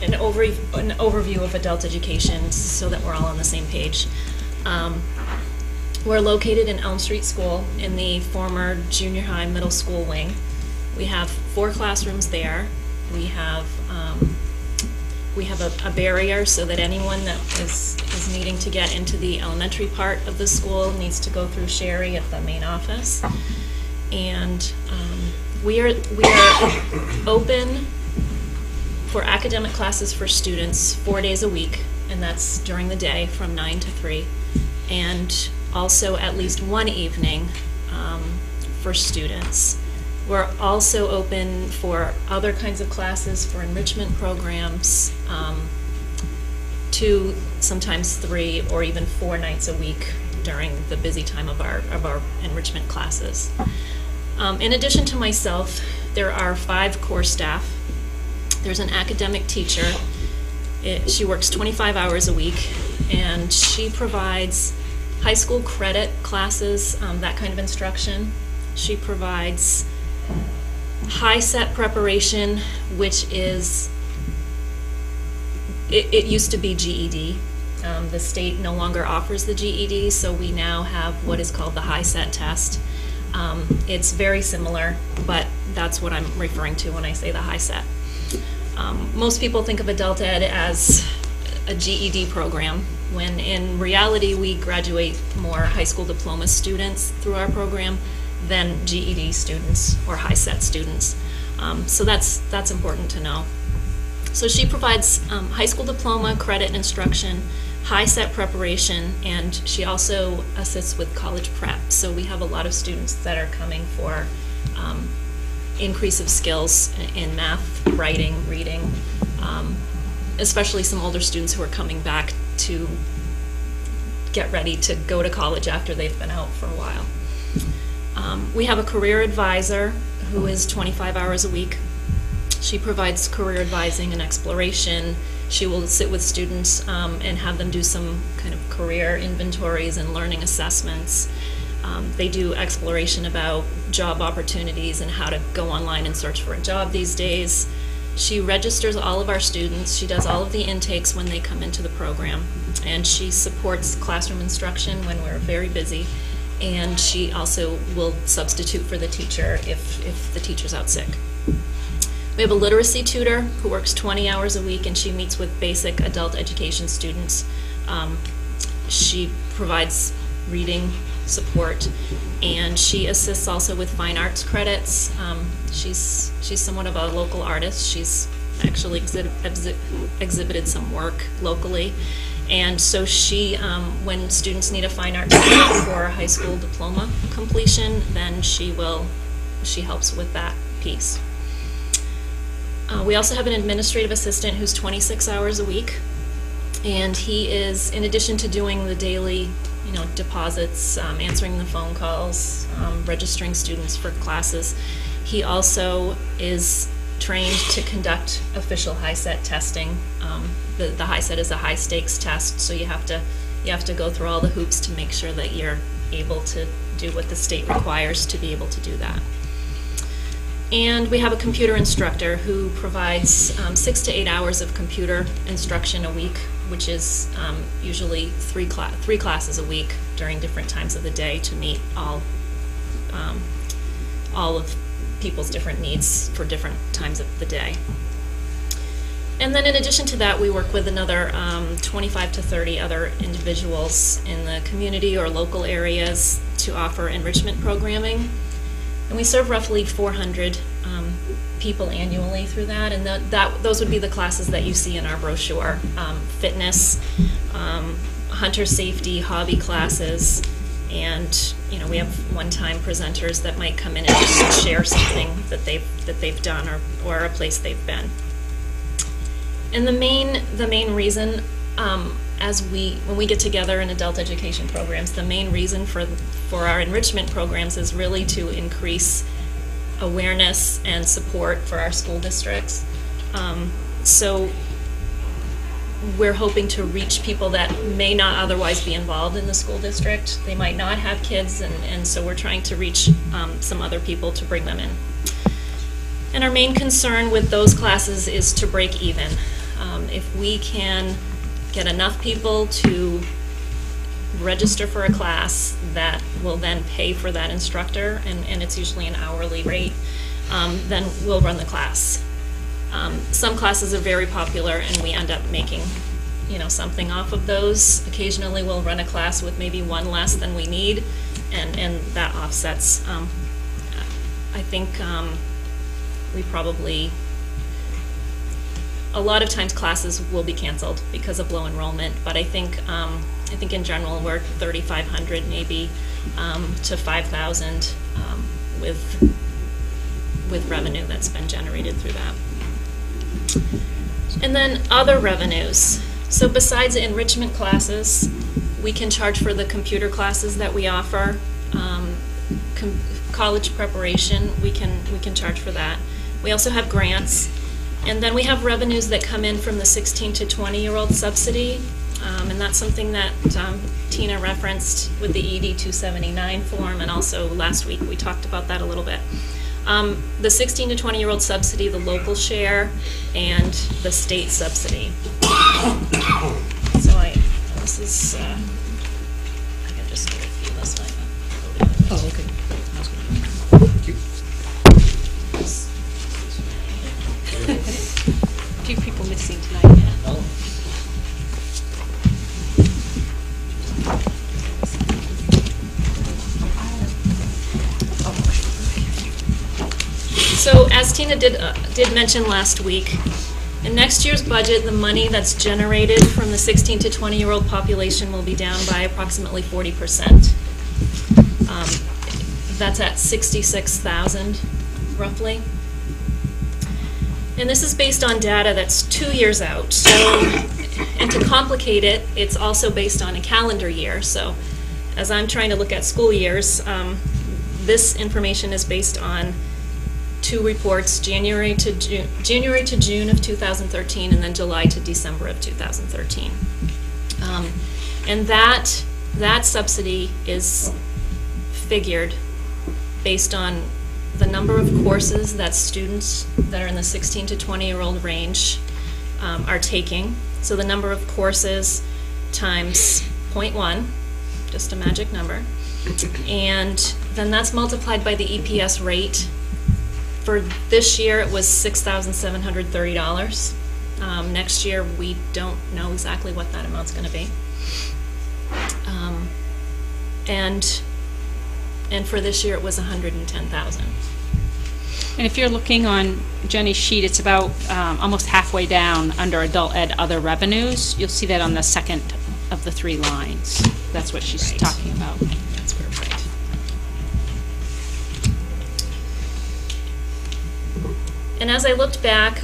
an overview of adult education so that we're all on the same page. We're located in Elm Street School in the former junior high middle school wing. We have 4 classrooms there. We have a barrier so that anyone that is needing to get into the elementary part of the school needs to go through Sherry at the main office. And we are open for academic classes for students 4 days a week, and that's during the day from 9 to 3, and also at least one evening for students. We're also open for other kinds of classes, for enrichment programs, 2, sometimes 3, or even 4 nights a week during the busy time of our enrichment classes. In addition to myself, there are 5 core staff. There's an academic teacher. She works 25 hours a week, and she provides high school credit classes, that kind of instruction. She provides high set preparation, which is, it used to be GED. The state no longer offers the GED, so we now have what is called the high set test. It's very similar, but that's what I'm referring to when I say the high set. Most people think of adult ed as a GED program, when in reality we graduate more high school diploma students through our program than GED students or HiSET students. So that's important to know. So she provides high school diploma credit instruction, HiSET preparation, and she also assists with college prep. So we have a lot of students that are coming for increase of skills in math, writing, reading, especially some older students who are coming back to get ready to go to college after they've been out for a while. We have a career advisor who is 25 hours a week. She provides career advising and exploration. She will sit with students and have them do some kind of career inventories and learning assessments. They do exploration about job opportunities and how to go online and search for a job these days. She registers all of our students. She does all of the intakes when they come into the program. And she supports classroom instruction when we're very busy. And she also will substitute for the teacher if the teacher's out sick. We have a literacy tutor who works 20 hours a week, and she meets with basic adult education students. She provides reading support, and she assists also with fine arts credits. She's somewhat of a local artist. She's actually exhibited some work locally, and so she, when students need a fine arts credit for high school diploma completion, then she helps with that piece. We also have an administrative assistant who's 26 hours a week, and he is, in addition to doing the daily, deposits, answering the phone calls, registering students for classes, he also is trained to conduct official HiSET testing. The HiSET is a high stakes test, so you have to go through all the hoops to make sure that you're able to do what the state requires to be able to do that. And we have a computer instructor who provides 6 to 8 hours of computer instruction a week, which is usually three classes a week during different times of the day to meet all of people's different needs for different times of the day. And then in addition to that, we work with another 25 to 30 other individuals in the community or local areas to offer enrichment programming. And we serve roughly 400 people annually through that, and those would be the classes that you see in our brochure. Fitness, hunter safety, hobby classes, and we have one-time presenters that might come in and just share something that they've done or a place they've been. And the main reason, when we get together in adult education programs, the main reason for our enrichment programs is really to increase awareness and support for our school districts. So we're hoping to reach people that may not otherwise be involved in the school district. They might not have kids, and so we're trying to reach some other people to bring them in. And our main concern with those classes is to break even. If we can get enough people to register for a class that will then pay for that instructor, and it's usually an hourly rate, then we'll run the class. Some classes are very popular, and we end up making something off of those. Occasionally we'll run a class with maybe one less than we need, and that offsets. I think we probably, a lot of times classes will be canceled because of low enrollment, but I think in general we're 3,500 maybe to 5,000 with revenue that's been generated through that. And then other revenues. So besides enrichment classes, we can charge for the computer classes that we offer. College preparation, we can charge for that. We also have grants. And then we have revenues that come in from the 16 to 20-year-old subsidy, and that's something that Tina referenced with the ED 279 form, and also last week we talked about that a little bit. The 16 to 20-year-old subsidy, the local share, and the state subsidy. So this is, I can just get a few this time. Oh, okay. Thank you. A few people missing tonight. So as Tina did mention last week, in next year's budget, the money that's generated from the 16 to 20-year-old population will be down by approximately 40%. That's at 66,000, roughly. And this is based on data that's 2 years out. So, and to complicate it, it's also based on a calendar year. So as I'm trying to look at school years, this information is based on 2 reports, January to June of 2013, and then July to December of 2013. And that subsidy is figured based on the number of courses that students that are in the 16 to 20-year-old range are taking. So the number of courses times 0.1, just a magic number. And then that's multiplied by the EPS rate. For this year, it was $6,730. Next year, we don't know exactly what that amount's going to be. And for this year, it was $110,000. And if you're looking on Jenny's sheet, it's about almost halfway down under Adult Ed Other Revenues. You'll see that on the second of the 3 lines. That's what she's talking about. That's perfect. And as I looked back,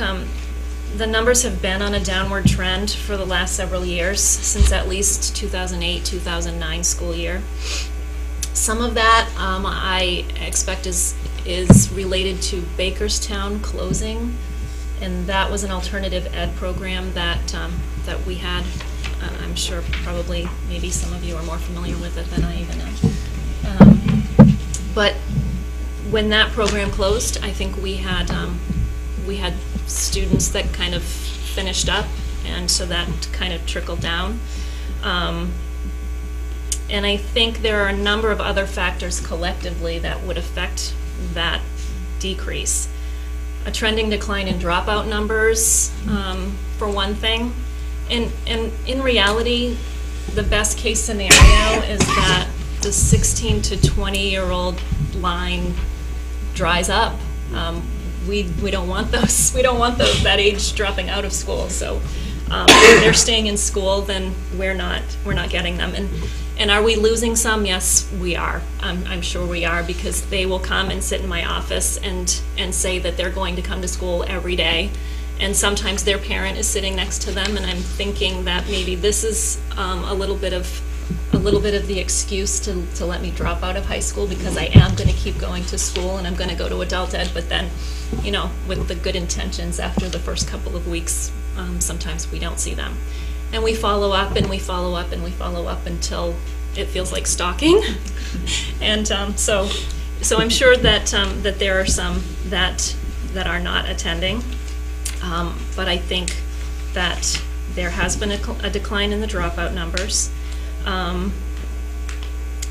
the numbers have been on a downward trend for the last several years, since at least 2008, 2009 school year. Some of that I expect is related to Bakerstown closing, and that was an alternative ed program that we had. I'm sure probably maybe some of you are more familiar with it than I even am. But when that program closed, I think we had students that kind of finished up, and so that kind of trickled down. And I think there are a number of other factors collectively that would affect that decrease. A trending decline in dropout numbers, for one thing. And in reality, the best case scenario is that the 16 to 20-year-old line dries up. We don't want those. We don't want that age dropping out of school. So if they're staying in school, then we're not getting them. And are we losing some? Yes, we are. I'm sure we are, because they will come and sit in my office and say that they're going to come to school every day. And sometimes their parent is sitting next to them, and I'm thinking that maybe this is a little bit of the excuse to let me drop out of high school, because I am going to keep going to school and I'm going to go to adult ed, but then, you know, with the good intentions, after the first couple of weeks, sometimes we don't see them. And we follow up and we follow up and we follow up until it feels like stalking. And so I'm sure that that there are some that are not attending, but I think that there has been a decline in the dropout numbers.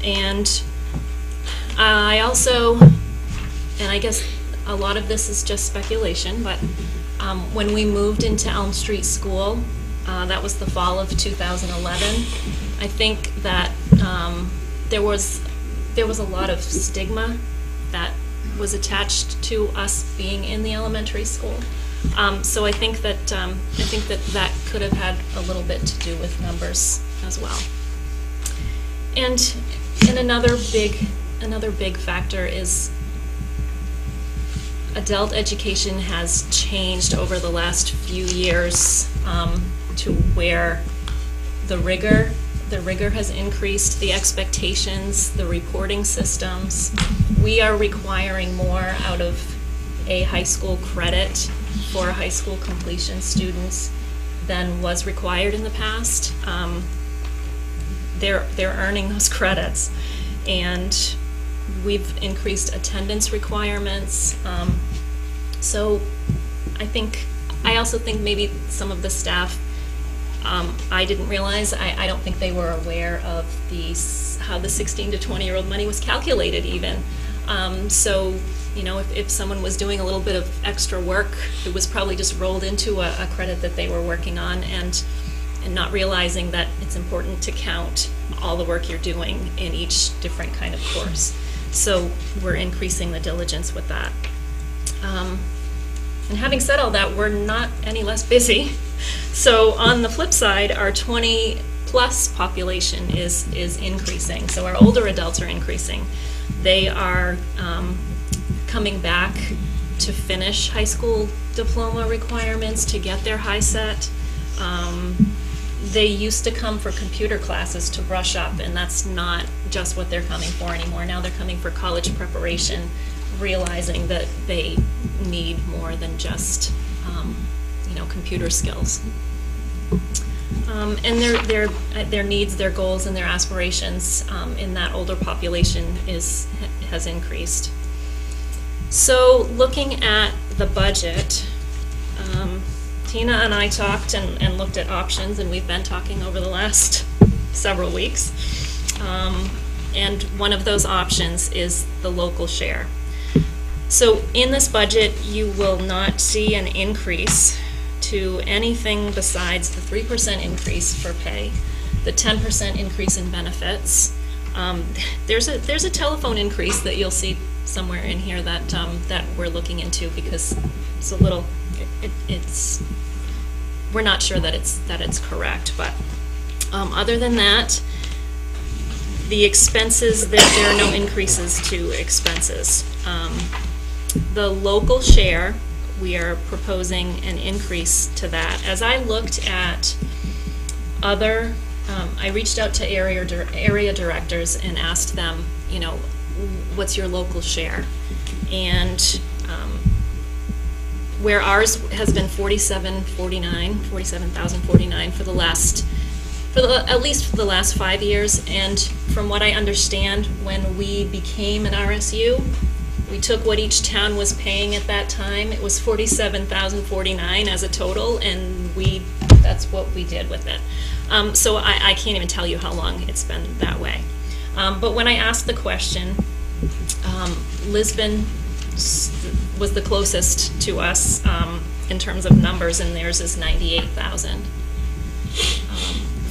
And I also, and I guess a lot of this is just speculation, but when we moved into Elm Street School, that was the fall of 2011, I think that there was a lot of stigma that was attached to us being in the elementary school. So I think that that could have had a little bit to do with numbers as well. And another big factor is adult education has changed over the last few years to where the rigor has increased, the expectations, the reporting systems. We are requiring more out of a high school credit for high school completion students than was required in the past. They're earning those credits, and we've increased attendance requirements. So I also think maybe some of the staff, I didn't realize, I don't think they were aware of how the 16 to 20-year-old money was calculated even. So, you know, if someone was doing a little bit of extra work, it was probably just rolled into a credit that they were working on, and not realizing that it's important to count all the work you're doing in each different kind of course. So we're increasing the diligence with that. And having said all that, we're not any less busy. So on the flip side, our 20-plus population is increasing. So our older adults are increasing. They are coming back to finish high school diploma requirements, to get their high set. They used to come for computer classes to brush up, and that's not just what they're coming for anymore. Now they're coming for college preparation, realizing that they need more than just, computer skills. And their needs, their goals, and their aspirations in that older population has increased. So looking at the budget, Tina and I talked and looked at options, and we've been talking over the last several weeks. And one of those options is the local share. So in this budget, you will not see an increase to anything besides the 3% increase for pay, the 10% increase in benefits. There's a telephone increase that you'll see somewhere in here that that we're looking into, because it's a little, we're not sure that it's correct, but other than that, the expenses, there are no increases to expenses. The local share, we are proposing an increase to that. As I looked at other, I reached out to area directors and asked them, what's your local share? And where ours has been 47,049 for the last, at least for the last 5 years, and from what I understand, when we became an RSU, we took what each town was paying at that time. It was 47,049 as a total, and that's what we did with it. So I can't even tell you how long it's been that way. But when I asked the question, Lisbon was the closest to us in terms of numbers, and theirs is 98,000.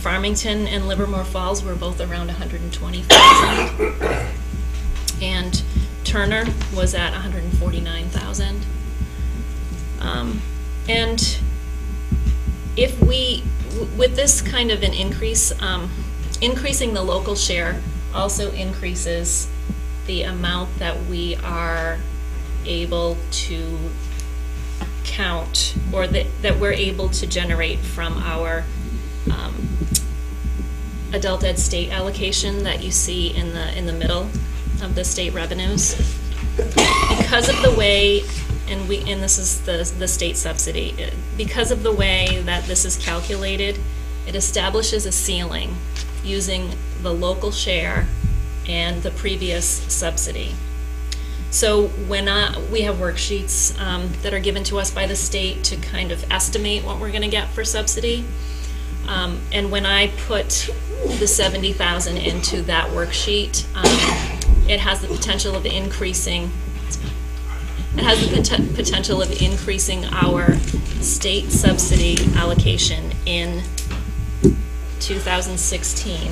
Farmington and Livermore Falls were both around 120,000. And Turner was at 149,000. And if with this kind of an increase, increasing the local share also increases the amount that we are able to count, or that we're able to generate from our adult ed state allocation that you see in the middle of the state revenues. Because of the way, and this is the state subsidy, because of the way that this is calculated, it establishes a ceiling using the local share and the previous subsidy. So when we have worksheets that are given to us by the state to kind of estimate what we're going to get for subsidy, and when I put the 70,000 into that worksheet, it has the potential of increasing. It has the potential of increasing our state subsidy allocation in 2016,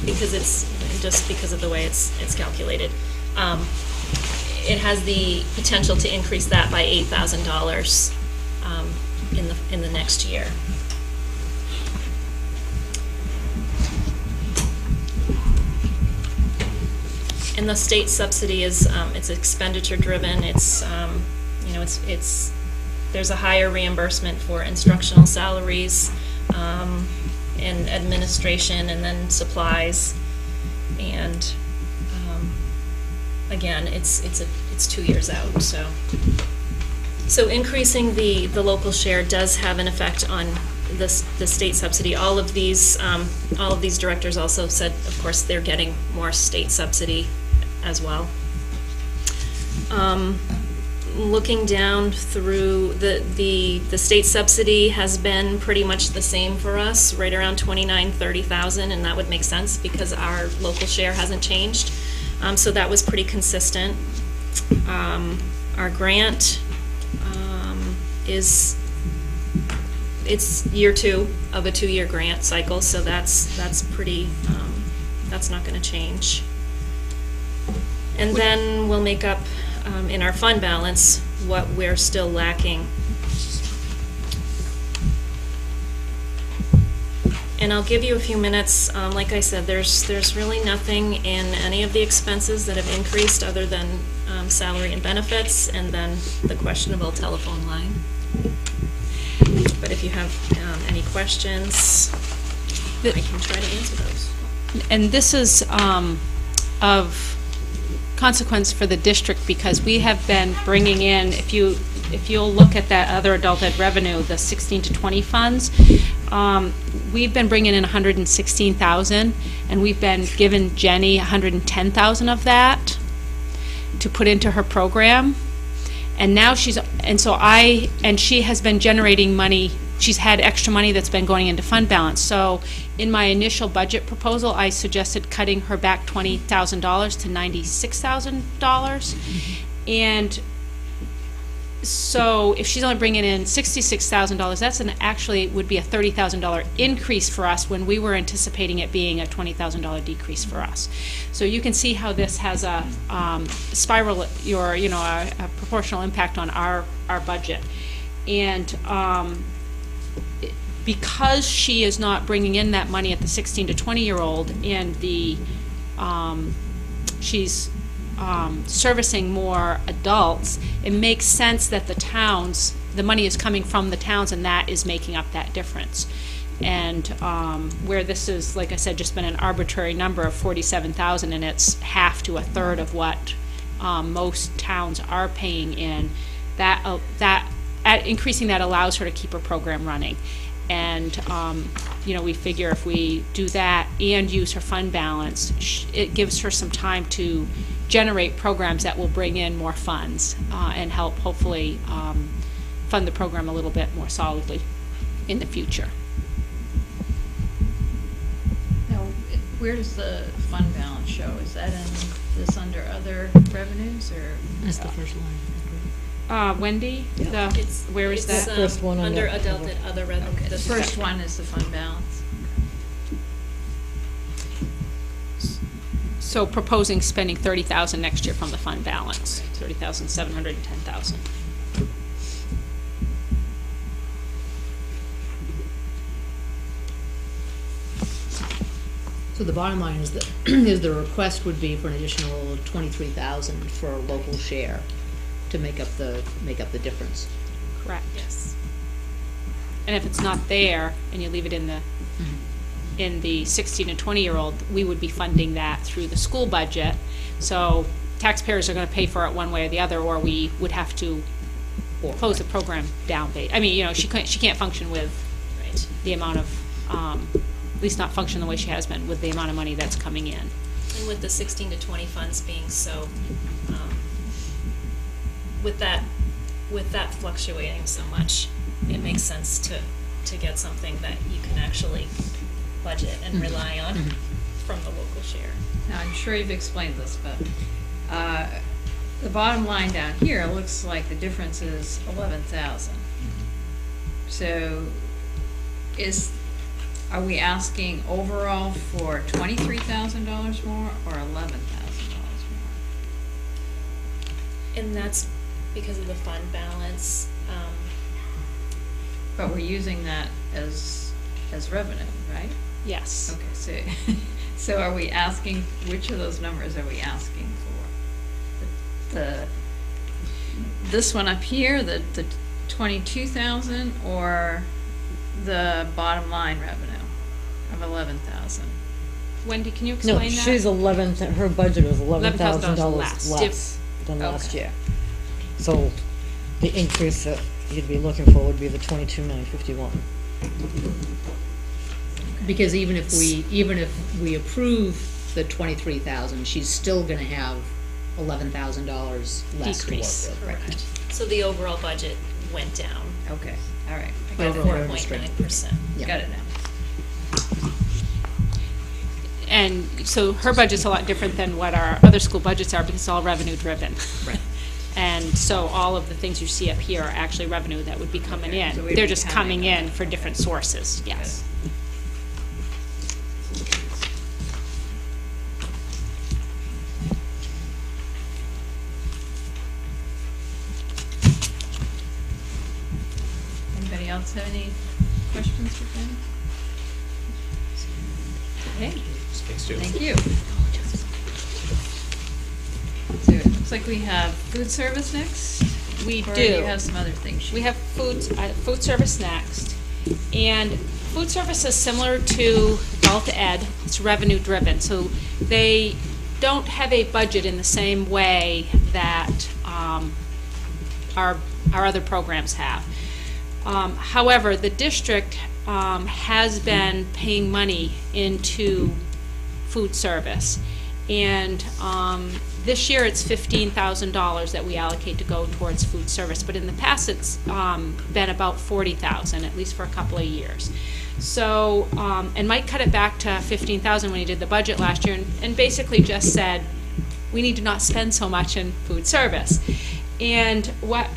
because it's just because of the way it's calculated. It has the potential to increase that by $8,000 in the next year. And the state subsidy is it's expenditure driven. It's there's a higher reimbursement for instructional salaries and administration, and then supplies. And again, it's 2 years out. So increasing the local share does have an effect on the state subsidy. All of these directors also said, of course, they're getting more state subsidy as well. Looking down through the state subsidy has been pretty much the same for us, right around 29,000-30,000, and that would make sense because our local share hasn't changed. So that was pretty consistent. Our grant it's year 2 of a 2-year grant cycle, so that's pretty, that's not going to change. And then we'll make up in our fund balance, what we're still lacking. And I'll give you a few minutes. Like I said, there's really nothing in any of the expenses that have increased other than salary and benefits, and then the questionable telephone line. But if you have any questions, I can try to answer those. And this is of consequence for the district, because we have been bringing in, if you'll look at that other adult ed revenue, the 16 to 20 funds, we've been bringing in 116,000, and we've been giving Jenny 110,000 of that to put into her program. And now she has been generating money. She's had extra money that's been going into fund balance. So in my initial budget proposal, I suggested cutting her back $20,000 to $96,000. And so if she's only bringing in $66,000, that's actually would be a $30,000 increase for us when we were anticipating it being a $20,000 decrease for us. So you can see how this has a spiral, a proportional impact on our budget. And because she is not bringing in that money at the 16 to 20-year-old, and she's servicing more adults, it makes sense that the money is coming from the towns, and that is making up that difference. And where this is, like I said, just been an arbitrary number of 47,000, and it's half to a third of what most towns are paying in, increasing that allows her to keep her program running. And we figure if we do that and use her fund balance, it gives her some time to generate programs that will bring in more funds and help hopefully fund the program a little bit more solidly in the future. Now, where does the fund balance show? Is that in this under other revenues, or? That's the first line. Wendy, where is It's, that? First one under adult and other revenue. Okay, the first one is the fund balance. So proposing spending $30,000 next year from the fund balance, $30,710,000. So the bottom line is that is the request would be for an additional 23,000 for a local share to make up the difference. Correct. Yes. And if it's not there, and you leave it in the 16 and 20-year-old, we would be funding that through the school budget. So taxpayers are going to pay for it one way or the other, or we would have to close the program down. I mean, she can't function with the amount of, at least not function the way she has been with the amount of money that's coming in. And with the 16 to 20 funds being so, with that fluctuating so much, it makes sense to get something that you can actually budget and rely on from the local share. Now, I'm sure you've explained this, but the bottom line down here looks like the difference is 11,000. So are we asking overall for $23,000 more or $11,000 more? And that's because of the fund balance. But we're using that as revenue, right? Yes. Okay, so are we asking, which of those numbers are we asking for? This one up here, the 22,000, or the bottom line revenue of 11,000? Wendy, can you explain that? No, she's her budget was $11,000 less. less than last Okay. year. So the increase that you'd be looking for would be the 22,951. Because even if we approve the 23,000, she's still gonna have $11,000 less Decrease. to work with. Correct. So the overall budget went down Okay, all right. I by got it. 4.9%. Yeah. Got it now. And so her budget's a lot different than what our other school budgets are, because it's all revenue driven. Right. And so all of the things you see up here are actually revenue that would be coming Okay, so in. we'd They're be just counting coming on in that. for different sources, yes. have any questions for Jen? Okay, Thanks, Jim. thank you. So it looks like we have food service next? We Or do. you have some other things? We have food service next. And food service is similar to adult ed, it's revenue driven. So they don't have a budget in the same way that our other programs have. However, the district has been paying money into food service. And this year it's $15,000 that we allocate to go towards food service, but in the past it's been about $40,000, at least for a couple of years. So, and Mike cut it back to $15,000 when he did the budget last year, and basically just said, we need to not spend so much in food service. And what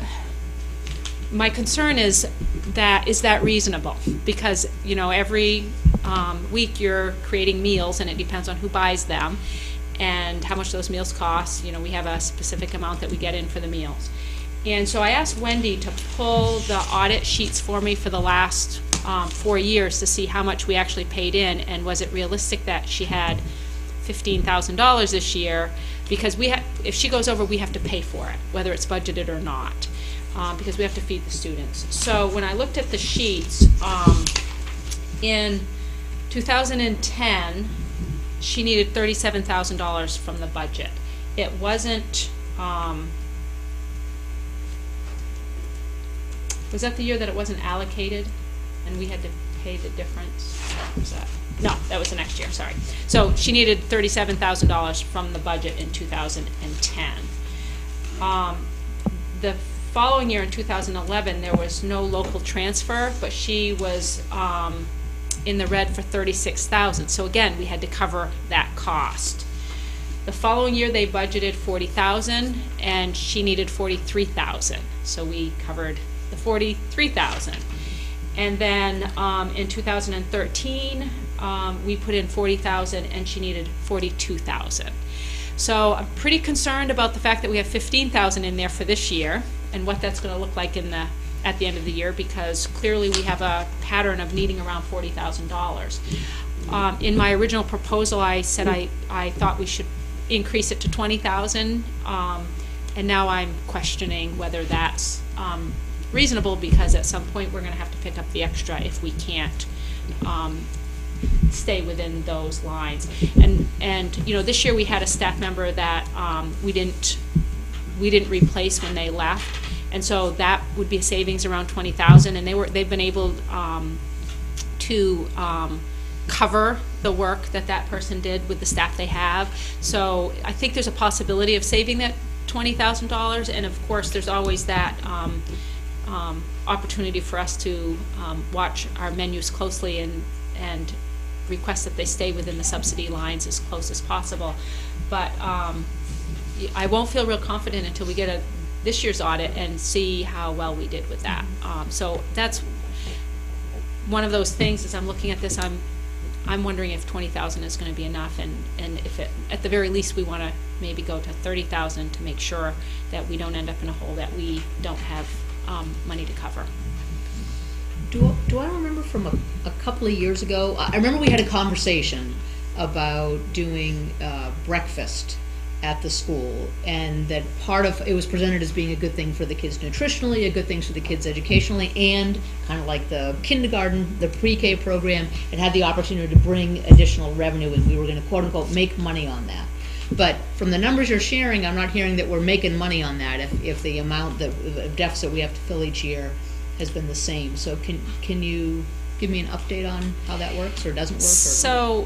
my concern is that reasonable? Because, you know, every week you're creating meals, and it depends on who buys them and how much those meals cost. You know, we have a specific amount that we get in for the meals. And so I asked Wendy to pull the audit sheets for me for the last 4 years to see how much we actually paid in, and was it realistic that she had $15,000 this year, because if she goes over, we have to pay for it, whether it's budgeted or not, because we have to feed the students. So when I looked at the sheets, in 2010, she needed $37,000 from the budget. It wasn't, was that the year that it wasn't allocated and we had to pay the difference? Was that? No, that was the next year, sorry. So she needed $37,000 from the budget in 2010. The following year in 2011, there was no local transfer, but she was in the red for $36,000. So again, we had to cover that cost. The following year, they budgeted $40,000, and she needed $43,000. So we covered the $43,000. And then in 2013, we put in $40,000, and she needed $42,000. So I'm pretty concerned about the fact that we have $15,000 in there for this year, and what that's going to look like at the end of the year, because clearly we have a pattern of needing around $40,000. In my original proposal, I said I thought we should increase it to $20,000, and now I'm questioning whether that's reasonable, because at some point we're going to have to pick up the extra if we can't stay within those lines. And you know, this year we had a staff member that we didn't replace when they left, and so that would be a savings around $20,000, and they've been able to cover the work that person did with the staff they have. So I think there's a possibility of saving that $20,000, and of course there's always that opportunity for us to watch our menus closely and request that they stay within the subsidy lines as close as possible. But I won't feel real confident until we get this year's audit and see how well we did with that. So that's one of those things. As I'm looking at this, I'm wondering if $20,000 is going to be enough, and if at the very least we want to maybe go to $30,000 to make sure that we don't end up in a hole that we don't have money to cover. Do I remember from a couple of years ago, I remember we had a conversation about doing breakfast at the school, and that part of it was presented as being a good thing for the kids nutritionally, a good thing for the kids educationally, and kind of like the kindergarten, the pre-K program, it had the opportunity to bring additional revenue, and we were going to quote unquote make money on that. But from the numbers you're sharing, I'm not hearing that we're making money on that if the amount, the deficit we have to fill each year has been the same. So can you give me an update on how that works or doesn't work? So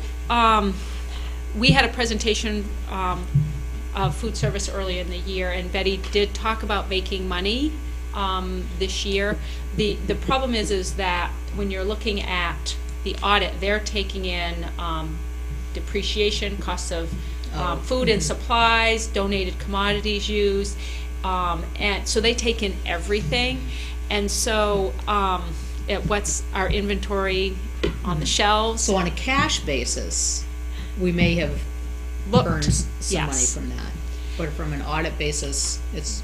we had a presentation of food service early in the year, and Betty did talk about making money this year. The problem is that when you're looking at the audit, they're taking in depreciation, costs of food and supplies, donated commodities used, and so they take in everything. And so what's our inventory on the shelves? So on a cash basis, we may have earned some money from that, but from an audit basis, it's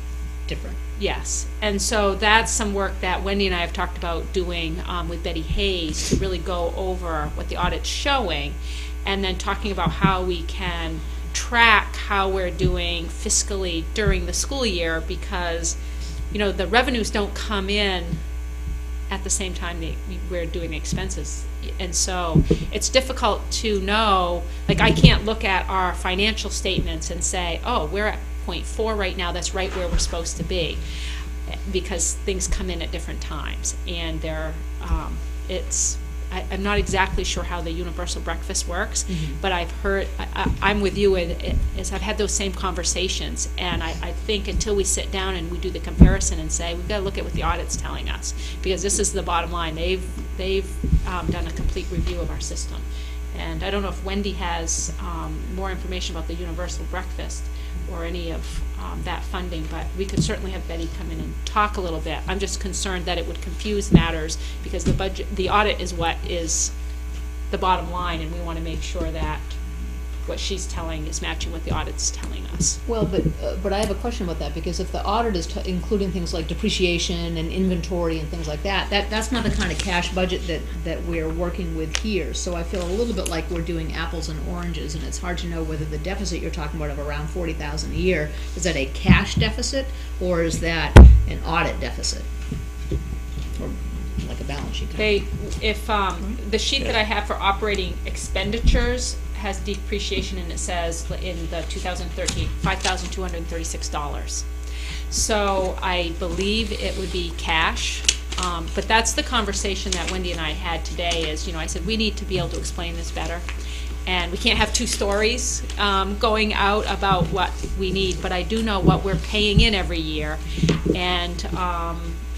different. Yes, and so that's some work that Wendy and I have talked about doing with Betty Hayes to really go over what the audit's showing, and then talking about how we can track how we're doing fiscally during the school year, because, you know, the revenues don't come in at the same time we're doing the expenses. And so it's difficult to know, like I can't look at our financial statements and say, oh, we're at 0.4 right now, that's right where we're supposed to be, because things come in at different times. And I'm not exactly sure how the universal breakfast works, but I've heard, I'm with you, as I've had those same conversations, and I think until we sit down and we do the comparison and say, we've got to look at what the audit's telling us, because this is the bottom line. They've done a complete review of our system. And I don't know if Wendy has more information about the universal breakfast or any of that funding, but we could certainly have Betty come in and talk a little bit. I'm just concerned that it would confuse matters, because the audit is what is the bottom line, and we want to make sure that what she's telling is matching what the audit's telling us. Well, but I have a question about that, because if the audit is including things like depreciation and inventory and things like that, that's not the kind of cash budget that we're working with here. So I feel a little bit like we're doing apples and oranges, and it's hard to know whether the deficit you're talking about of around $40,000 a year, is that a cash deficit or is that an audit deficit? Or like a balance sheet. The sheet that I have for operating expenditures has depreciation, and it says in the 2013, $5,236. So I believe it would be cash, but that's the conversation that Wendy and I had today. Is, you know, I said we need to be able to explain this better, and we can't have two stories going out about what we need. But I do know what we're paying in every year, and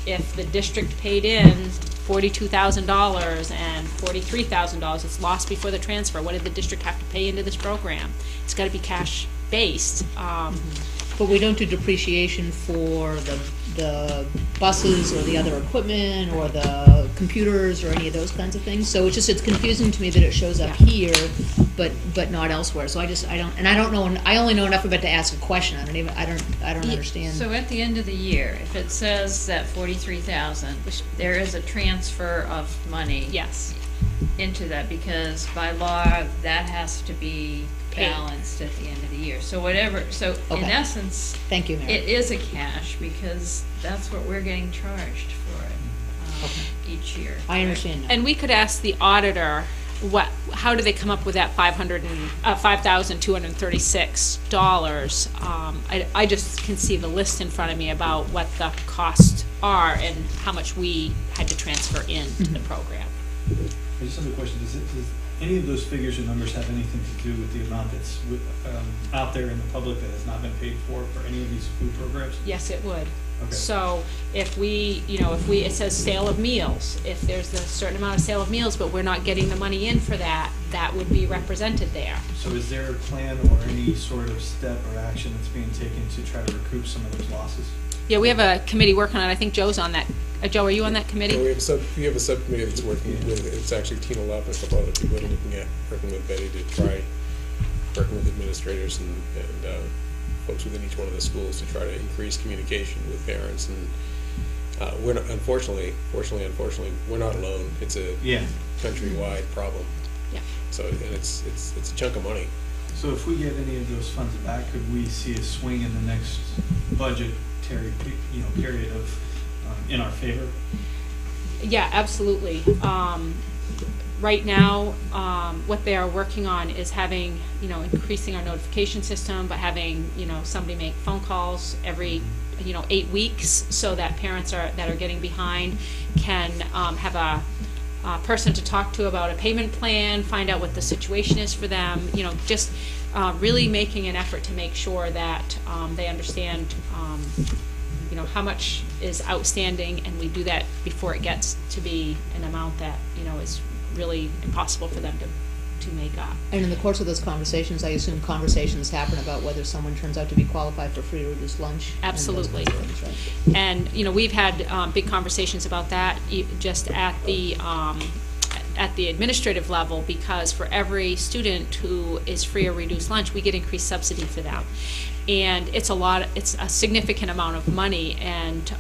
if the district paid in $42,000 and $43,000, it's lost before the transfer. What did the district have to pay into this program? It's got to be cash based. But we don't do depreciation for the buses or the other equipment or the computers or any of those kinds of things. So it's confusing to me that it shows up here, but not elsewhere. So I don't know. I only know enough about to ask a question. I don't understand. So at the end of the year, if it says that 43,000, there is a transfer of money. Yes. Into that, because by law that has to be balanced at the end of the year. So whatever. So in essence, thank you, Mary. It is a cash, because that's what we're getting charged for it each year. I understand now. And we could ask the auditor, how do they come up with that $5,236? I just can see the list in front of me about what the costs are and how much we had to transfer into the program. I just have a question. Does any of those figures or numbers have anything to do with the amount that's out there in the public that has not been paid for any of these food programs? Yes, it would. Okay. So if it says sale of meals, if there's a certain amount of sale of meals, but we're not getting the money in for that, that would be represented there. So is there a plan or any sort of step or action that's being taken to try to recoup some of those losses? Yeah, we have a committee working on it. I think Joe's on that. Joe, are you on that committee? Yeah, we have a subcommittee that's working with, it's actually Tina Love and a couple other people that are working with Betty to try, working with administrators and folks within each one of the schools to try to increase communication with parents. And we're not, unfortunately, we're not alone. It's a countrywide problem. Yeah. So, and it's a chunk of money. So if we get any of those funds back, could we see a swing in the next budgetary period of in our favor? Yeah, absolutely. Right now, what they are working on is having, increasing our notification system, but having, somebody make phone calls every, 8 weeks, so that parents that are getting behind can have a person to talk to about a payment plan, find out what the situation is for them, just really making an effort to make sure that they understand how much is outstanding, and we do that before it gets to be an amount that is really impossible for them to make up. And in the course of those conversations, I assume conversations happen about whether someone turns out to be qualified for free or reduced lunch. Absolutely. And those kinds of things, right? And we've had big conversations about that just at the at the administrative level, because for every student who is free or reduced lunch, we get increased subsidy for them. And it's a significant amount of money, and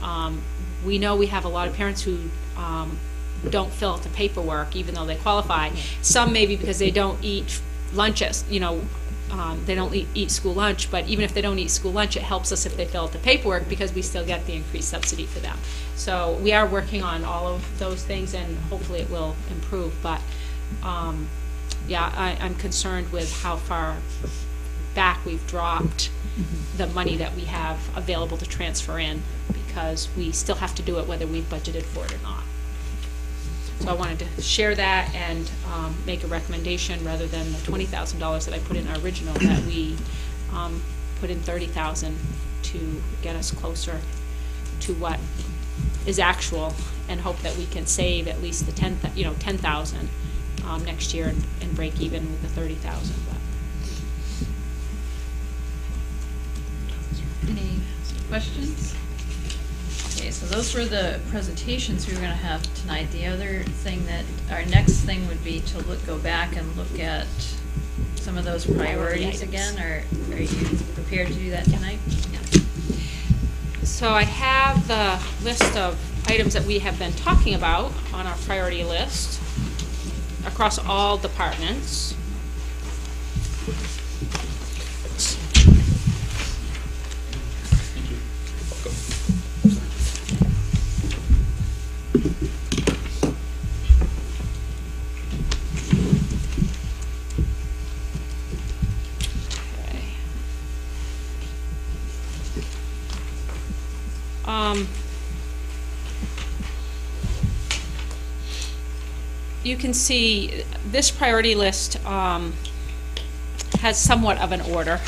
we know we have a lot of parents who don't fill out the paperwork even though they qualify. Some maybe because they don't eat lunches, they don't eat school lunch, but even if they don't eat school lunch, it helps us if they fill out the paperwork because we still get the increased subsidy for them. So we are working on all of those things, and hopefully it will improve, but yeah, I'm concerned with how far back we've dropped the money that we have available to transfer in, because we still have to do it whether we've budgeted for it or not. So I wanted to share that and make a recommendation rather than the $20,000 that I put in our original, that we put in $30,000 to get us closer to what is actual, and hope that we can save at least the $10,000 next year and break even with the $30,000. Any questions? Okay, so those were the presentations we were going to have tonight. The other thing our next thing would be to go back and look at some of those priorities again. Are you prepared to do that tonight? Yeah. So I have the list of items that we have been talking about on our priority list across all departments. You can see this priority list has somewhat of an order.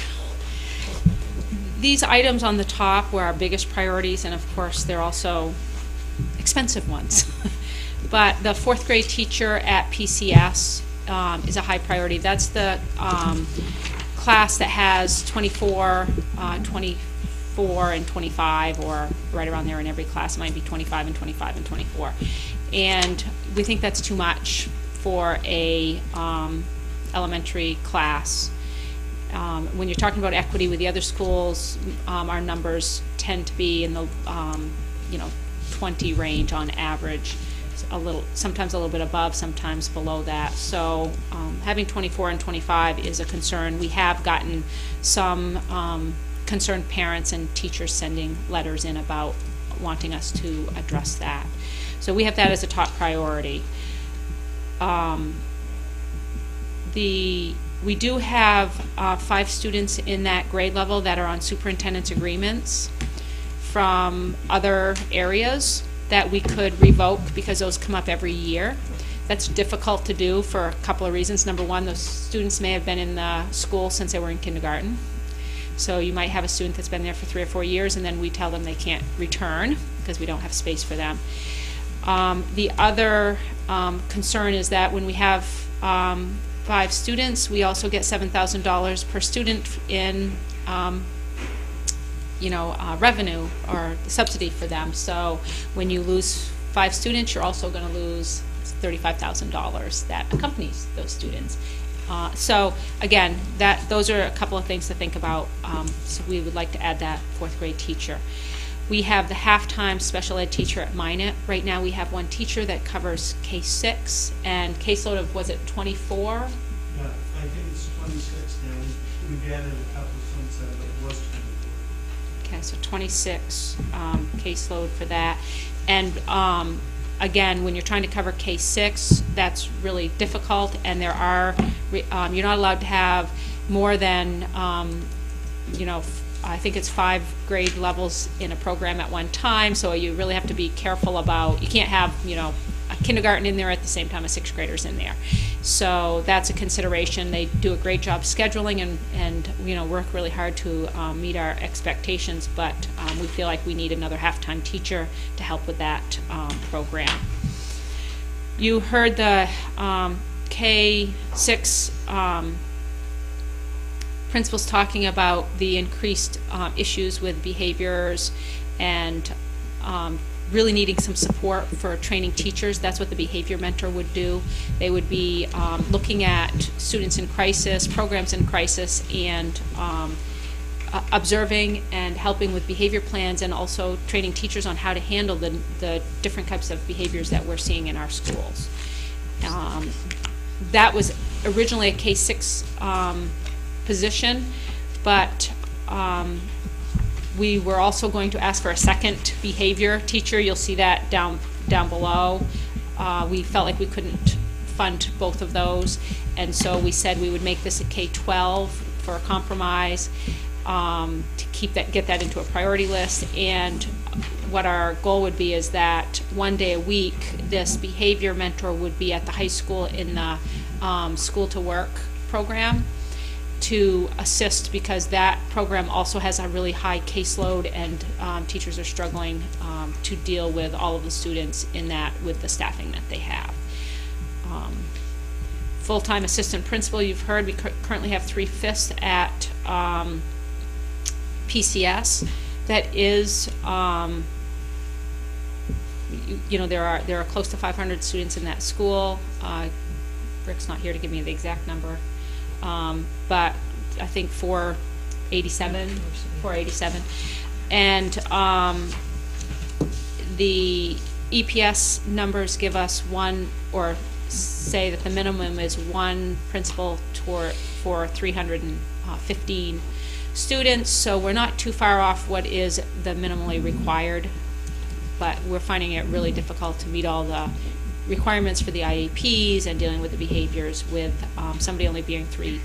These items on the top were our biggest priorities, and of course they're also expensive ones. But the 4th grade teacher at PCS is a high priority. That's the class that has 24, 24 and 25, or right around there in every class. It might be 25 and 25 and 24. And we think that's too much for a elementary class. When you're talking about equity with the other schools, our numbers tend to be in the 20 range on average. Sometimes a little bit above, sometimes below that. So having 24 and 25 is a concern. We have gotten some concerned parents and teachers sending letters in about wanting us to address that. So we have that as a top priority. We do have 5 students in that grade level that are on superintendent's agreements from other areas that we could revoke, because those come up every year. That's difficult to do for a couple of reasons. Number one, those students may have been in the school since they were in kindergarten. So you might have a student that's been there for 3 or 4 years, and then we tell them they can't return because we don't have space for them. The other concern is that when we have 5 students, we also get $7,000 per student in revenue or subsidy for them. So when you lose 5 students, you're also going to lose $35,000 that accompanies those students. So again, those are a couple of things to think about. So we would like to add that 4th grade teacher. We have the half-time special ed teacher at Minot. Right now we have 1 teacher that covers K-6, and caseload of, was it 24? Yeah, I think it's 26 now. We've added a couple since it was 24. Okay, so 26 caseload for that. And again, when you're trying to cover K-6, that's really difficult, and there are, you're not allowed to have more than, I think it's 5 grade levels in a program at one time, so you really have to be careful about, you can't have, a kindergarten in there at the same time as 6th graders in there. So that's a consideration. They do a great job scheduling and work really hard to meet our expectations, but we feel like we need another half-time teacher to help with that program. You heard the K-6 principals talking about the increased issues with behaviors and really needing some support for training teachers. That's what the behavior mentor would do. They would be looking at students in crisis, programs in crisis, and observing and helping with behavior plans, and also training teachers on how to handle the different types of behaviors that we're seeing in our schools. That was originally a K-6 position, but we were also going to ask for a second behavior teacher. You'll see that down below. We felt like we couldn't fund both of those, and so we said we would make this a K-12 for a compromise, to get that into a priority list. And what our goal would be is that 1 day a week, this behavior mentor would be at the high school in the school to work program to assist, because that program also has a really high caseload, and teachers are struggling to deal with all of the students in that with the staffing that they have. Full-time assistant principal, you've heard, we currently have 3/5 at PCS. That is, there are close to 500 students in that school. Rick's not here to give me the exact number, but I think 487, and the EPS numbers give us one, or say that the minimum is one principal for 315 students, so we're not too far off what is the minimally required, but we're finding it really difficult to meet all the requirements for the IEPs and dealing with the behaviors with somebody only being 3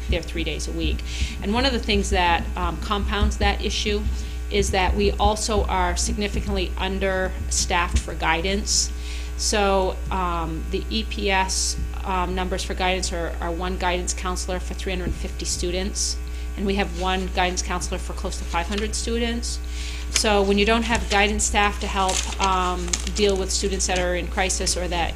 days a week. And one of the things that compounds that issue is that we also are significantly understaffed for guidance. So the EPS numbers for guidance are one guidance counselor for 350 students, and we have one guidance counselor for close to 500 students. So when you don't have guidance staff to help deal with students that are in crisis or that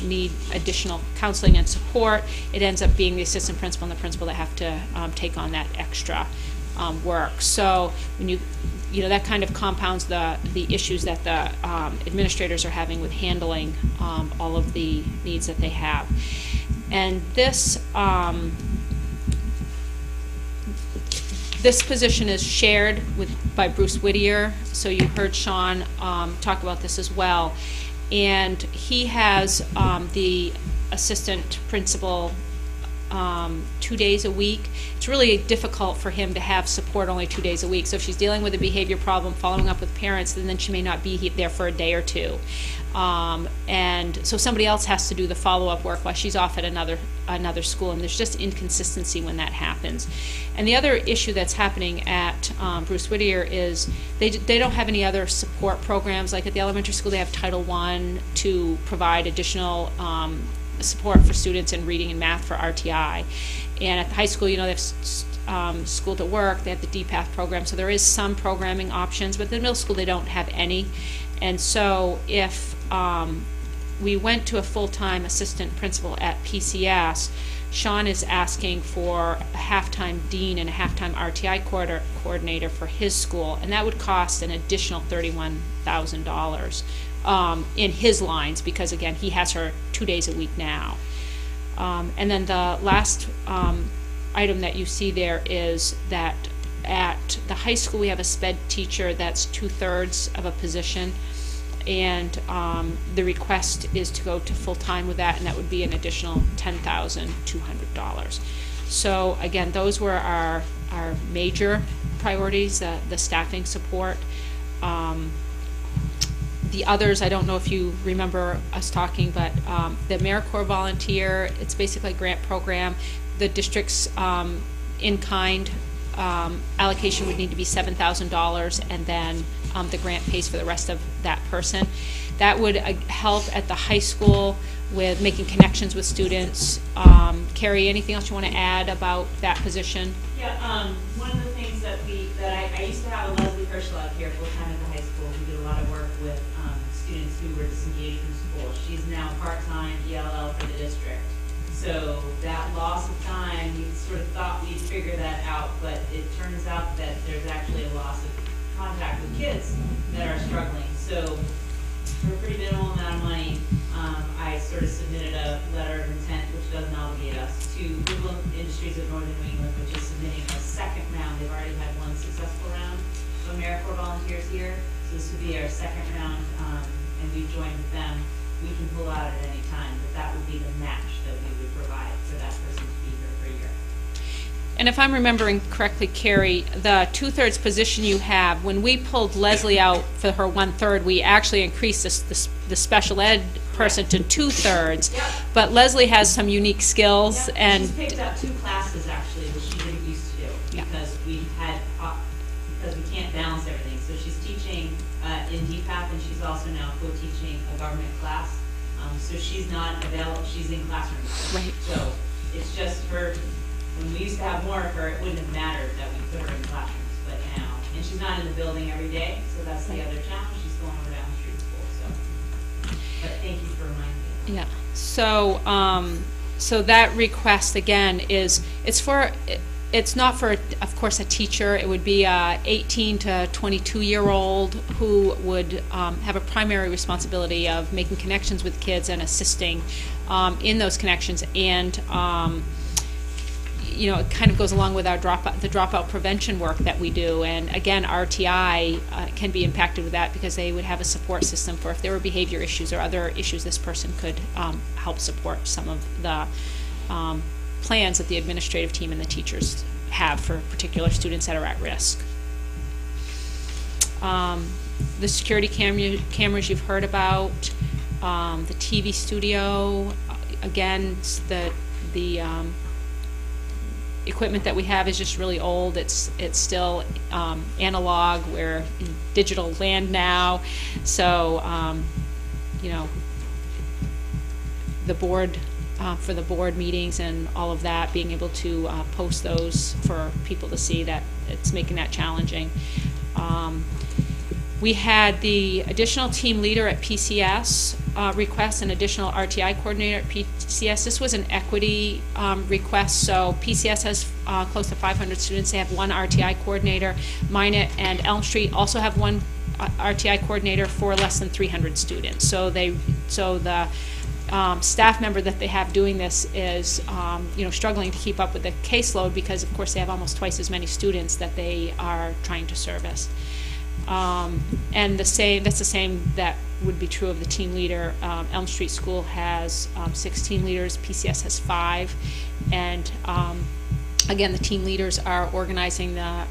need additional counseling and support, it ends up being the assistant principal and the principal that have to take on that extra work. So when that kind of compounds the issues that the administrators are having with handling all of the needs that they have. And this position is shared by Bruce Whittier, so you heard Sean talk about this as well. And he has the assistant principal 2 days a week. It's really difficult for him to have support only 2 days a week. So if she's dealing with a behavior problem, following up with parents, then she may not be there for a day or two. And so somebody else has to do the follow-up work while she's off at another school, and there's just inconsistency when that happens. And the other issue that's happening at Bruce Whittier is they don't have any other support programs. Like at the elementary school, they have Title I to provide additional support for students in reading and math for RTI. And at the high school, they have school to work, they have the DPATH program, so there is some programming options, but at the middle school they don't have any. And so if we went to a full-time assistant principal at PCS, Sean is asking for a half-time dean and a half-time RTI coordinator for his school, and that would cost an additional $31,000 in his lines, because again, he has her 2 days a week now. And then the last item that you see there is that at the high school we have a SPED teacher that's 2/3 of a position, and the request is to go to full-time with that, and that would be an additional $10,200. So again, those were our major priorities, the staffing support. The others, I don't know if you remember us talking, but the AmeriCorps volunteer, it's basically a grant program. The district's in-kind allocation would need to be $7,000, and then the grant pays for the rest of that person. That would help at the high school with making connections with students. Carrie, anything else you want to add about that position? Yeah, one of the things that I used to have a Leslie Hirschlag here full-time at the high school who did a lot of work with students who were disengaged from school. She's now part-time ELL for the district. So that loss of time, we sort of thought we'd figure that out, but it turns out that there's actually a loss of contact with kids that are struggling. So for a pretty minimal amount of money, I sort of submitted a letter of intent, which doesn't obligate us, to Google Industries of Northern New England, which is submitting a second round. They've already had one successful round of AmeriCorps volunteers here, so this would be our second round, and we've joined with them. We can pull out at any time, but that would be the match that we would provide for that person to be here for a year. And if I'm remembering correctly, Carrie, the 2/3 position you have, when we pulled Leslie out for her 1/3, we actually increased the special ed person to 2/3. Yep. But Leslie has some unique skills, Yep, and she's picked up 2 classes actually, which she didn't used to do, Yeah. because we can't balance everything. So she's teaching in DPAP, and she's also now co-teaching a government class. So she's not available, she's in classrooms. Right. So it's just her, when we used to have more of her, it wouldn't have mattered that we put her in classrooms, but now, and she's not in the building every day, so that's the other challenge. She's going over down the street school, so. But thank you for reminding me. yeah. So, so that request again is, it's not for, of course, a teacher. It would be a 18 to 22-year-old who would have a primary responsibility of making connections with kids and assisting in those connections. And you know, it kind of goes along with our the dropout prevention work that we do. And again, RTI can be impacted with that because they would have a support system for if there were behavior issues or other issues. This person could help support some of the plans that the administrative team and the teachers have for particular students that are at risk. The security cameras you've heard about, the TV studio, again, the equipment that we have is just really old. It's still analog. We're in digital land now, so you know, the board for the board meetings and all of that, being able to post those for people to see, that it's making that challenging. We had the additional team leader at PCS request an additional RTI coordinator at PCS. This was an equity request, so PCS has close to 500 students. They have one RTI coordinator. Minot and Elm Street also have one RTI coordinator for less than 300 students. So the staff member that they have doing this is you know, struggling to keep up with the caseload because, of course, they have almost twice as many students that they are trying to service. And that's the same that would be true of the team leader. Elm Street School has 16 leaders, PCS has 5, and again, the team leaders are organizing the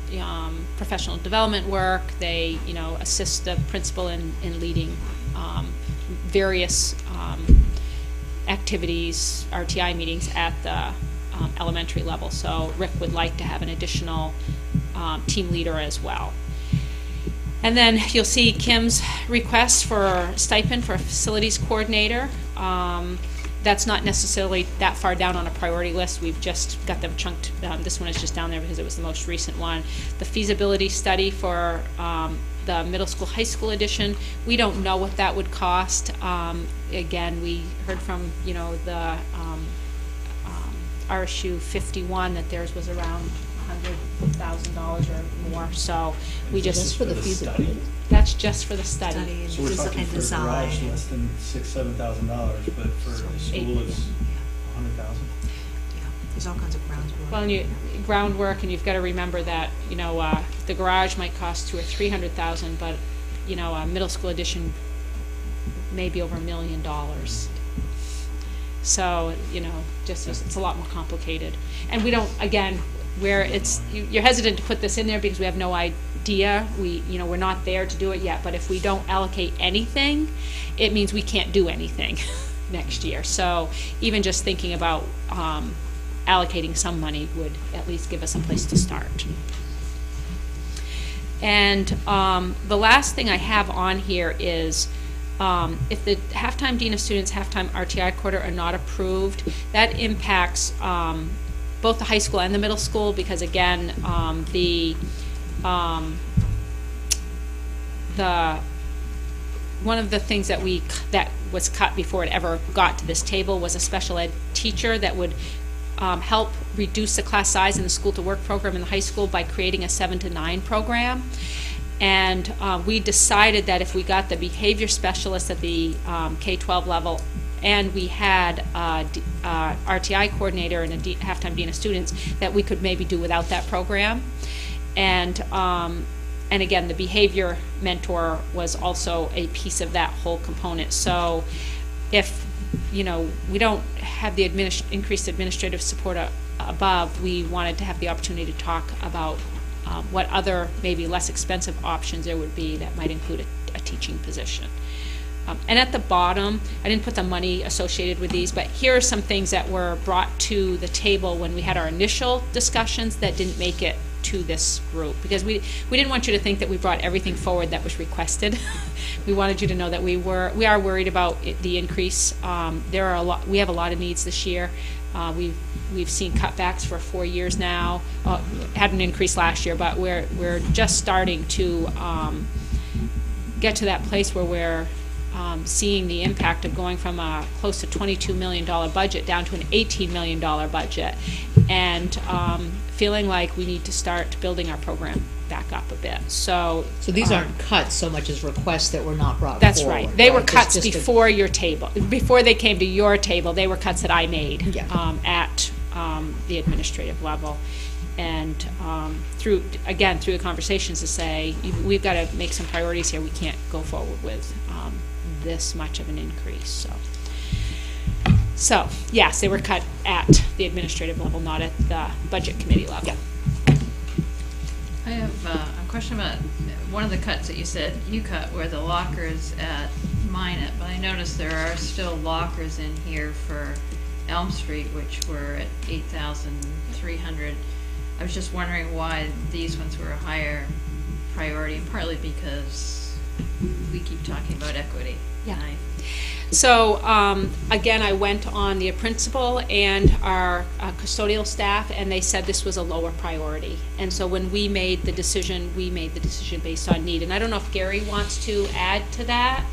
professional development work. They, you know, assist the principal in leading various activities, RTI meetings at the elementary level. So Rick would like to have an additional team leader as well. And then you'll see Kim's request for stipend for a facilities coordinator. That's not necessarily that far down on a priority list. We've just got them chunked. This one is just down there because it was the most recent one. The feasibility study for the middle school, high school edition, we don't know what that would cost. Again, we heard from, you know, the RSU 51 that theirs was around $100,000 or more. So we just for the feasibility. That's just for the study. Study and So we're talking and for a design. garage less than $6,000-$7,000, but for the school it's $100,000. Yeah, there's all kinds of grounds. Well, and groundwork, and you've got to remember that, you know, the garage might cost $200,000 or $300,000, but, you know, a middle school addition may be over $1 million. So, you know, just it's a lot more complicated. And we don't, again, where it's, you're hesitant to put this in there because we have no idea. You know, we're not there to do it yet, but if we don't allocate anything, it means we can't do anything next year. So even just thinking about allocating some money would at least give us a place to start. And the last thing I have on here is if the halftime dean of students, halftime RTI quarter are not approved, that impacts both the high school and the middle school because, again, one of the things that was cut before it ever got to this table was a special ed teacher that would help reduce the class size in the school to work program in the high school by creating a 7 to 9 program. And we decided that if we got the behavior specialist at the K-12 level, and we had RTI coordinator and a half-time dean of students, that we could maybe do without that program. And again, the behavior mentor was also a piece of that whole component. So if, we don't have the increased administrative support above, we wanted to have the opportunity to talk about what other maybe less expensive options there would be that might include a teaching position. And at the bottom, I didn't put the money associated with these, but here are some things that were brought to the table when we had our initial discussions that didn't make it to this group, because we didn't want you to think that we brought everything forward that was requested. We wanted you to know that we are worried about the increase. We have a lot of needs this year. We've seen cutbacks for 4 years now. Had an increase last year, but we're just starting to get to that place where we're seeing the impact of going from a close to $22 million budget down to an $18 million budget, and feeling like we need to start building our program back up a bit. So these aren't cuts so much as requests that were not brought that's forward. Right. They were Just cuts before your table. Before they came to your table, they were cuts that I made at the administrative level. And through the conversations to say, we've got to make some priorities here. We can't go forward with this much of an increase. So yes, they were cut at the administrative level, not at the budget committee level. I have a question about one of the cuts that you said you cut were the lockers at Minot, but I noticed there are still lockers in here for Elm Street, which were at $8,300. I was just wondering why these ones were a higher priority, and partly because we keep talking about equity. Yeah. So again, I went on the principal and our custodial staff, and they said this was a lower priority. And so when we made the decision based on need. And I don't know if Gary wants to add to that.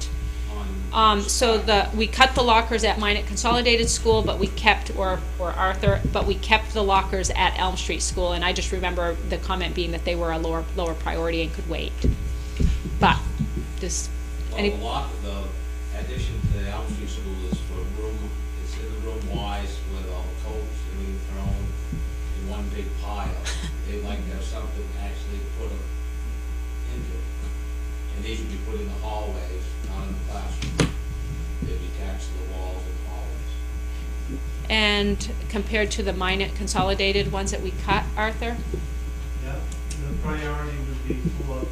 We cut the lockers at Minot Consolidated School, but we kept, or Arthur, but we kept the lockers at Elm Street School. And I just remember the comment being that they were a lower priority and could wait. But this. The addition to the Elm Street School is for room. It's in the room wise with all the coats and being thrown in one big pile. They like to have something to actually put them into. And these would be put in the hallways, not in the classroom. They'd be attached to the walls and the hallways. And compared to the Minot Consolidated ones that we cut, Arthur? Yeah, the priority would be for,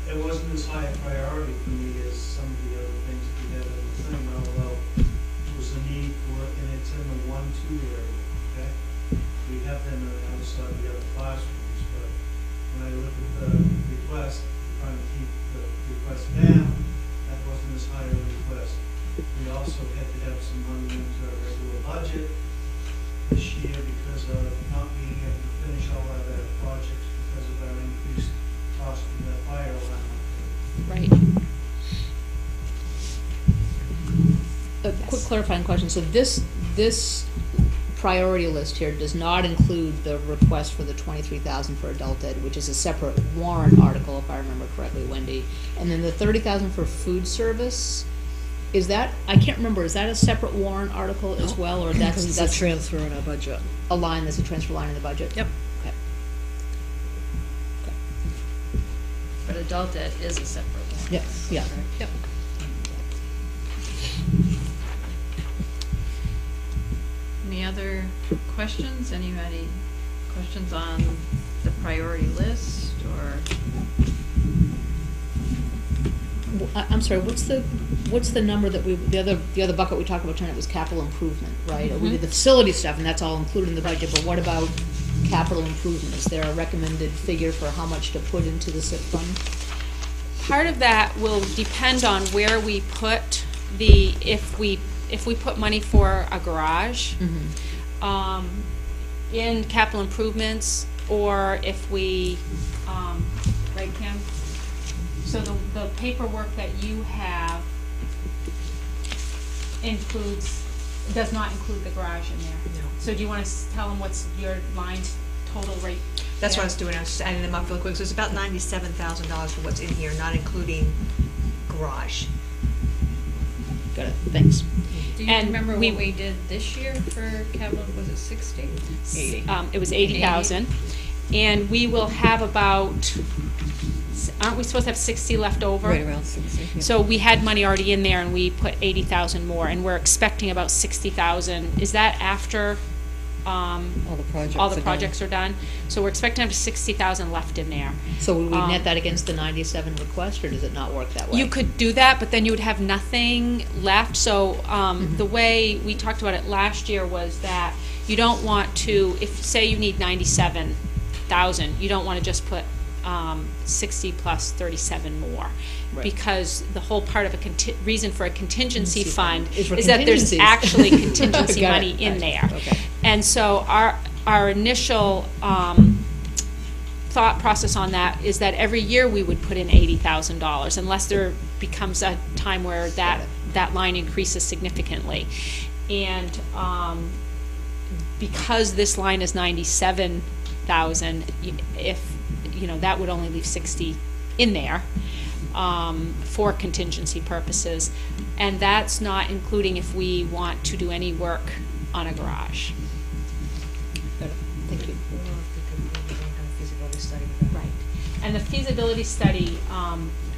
it wasn't as high a priority for me as some of the other things that we had in the thing, although it was a need for it, and it's in the 1-2 area, okay? We have them outside the other classrooms, but when I look at the request, trying to keep the request down, that wasn't as high a request. We also had to have some money into our regular budget this year because of not being able to finish all of our projects because of our increased cost of the fire alarm. Right. A quick clarifying question. So this priority list here does not include the request for the $23,000 for adult ed, which is a separate warrant article, if I remember correctly, Wendy. And then the $30,000 for food service, is that, I can't remember, is that a separate warrant article as well, or that's a transfer in our budget. a line that's a transfer line in the budget? Yep. Okay. But adult ed is a separate one. Yes. Yeah. Yep. Any other questions? Anybody questions on the priority list, or? I'm sorry, what's the number that the other bucket we talked about tonight was capital improvement, right? We did the facility stuff, and that's all included in the budget, but what about capital improvement? Is there a recommended figure for how much to put into the SIP fund? Part of that will depend on where we put if we put money for a garage in capital improvements, or if we, right, Kim? So the paperwork that you have does not include the garage in there. No. So do you want to tell them what's your line's total rate? That's what I was doing, I was just adding them up real quick. So it's about $97,000 for what's in here, not including garage. Got it, thanks. Do you And remember we- what we did this year for capital, was it 60? 80. It was 80,000. And we will have about, aren't we supposed to have 60 left over? Right around 60. So we had money already in there and we put 80,000 more, and we're expecting about 60,000. Is that after, All the projects all the are done. projects are done? So we're expecting to have 60,000 left in there. So would we Um, net that against the 97 request, or does it not work that way? You could do that, but then you would have nothing left. So the way we talked about it last year was that you don't want to, if, say you need 97,000, you don't want to just put 60 plus 37 more. Right. Because the whole part of a reason for a contingency Contingency fund fund is for is that there's contingencies. actually contingency Got it. money in Right. there. Okay. And so our initial thought process on that is that every year we would put in $80,000 unless there becomes a time where that line increases significantly. And because this line is 97,000, if, that would only leave 60 in there for contingency purposes. And that's not including if we want to do any work on a garage. Got it. Thank you. Right. And the feasibility study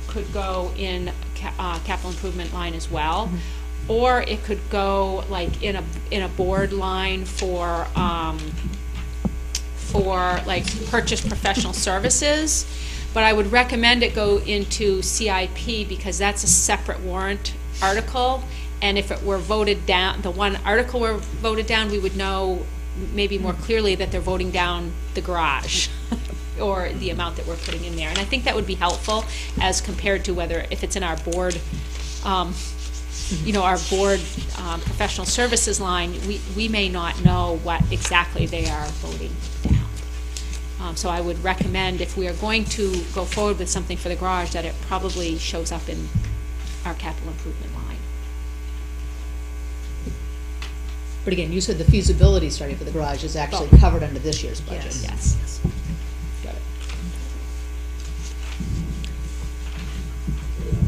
could go in capital improvement line as well. Or it could go like in a board line for like purchase professional services. But I would recommend it go into CIP because that's a separate warrant article. And if it were voted down, the one article were voted down, we would know maybe more clearly that they're voting down the garage or the amount that we're putting in there. And I think that would be helpful as compared to whether, if it's in our board, our board professional services line, we may not know what exactly they are voting down. So I would recommend, if we are going to go forward with something for the garage, that it probably shows up in our capital improvement line. But again, you said the feasibility study for the garage is actually covered under this year's budget. Yes. Got it.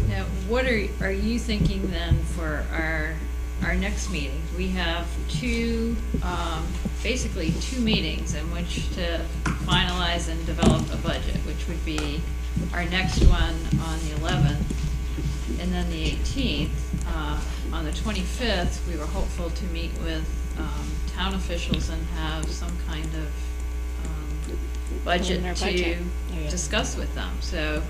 Now, what are you thinking then for our next meeting? We have basically two meetings in which to finalize and develop a budget, which would be our next one on the 11th, and then the 18th. On the 25th, we were hopeful to meet with town officials and have some kind of budget Preliminary to budget. Oh, yeah. discuss with them. So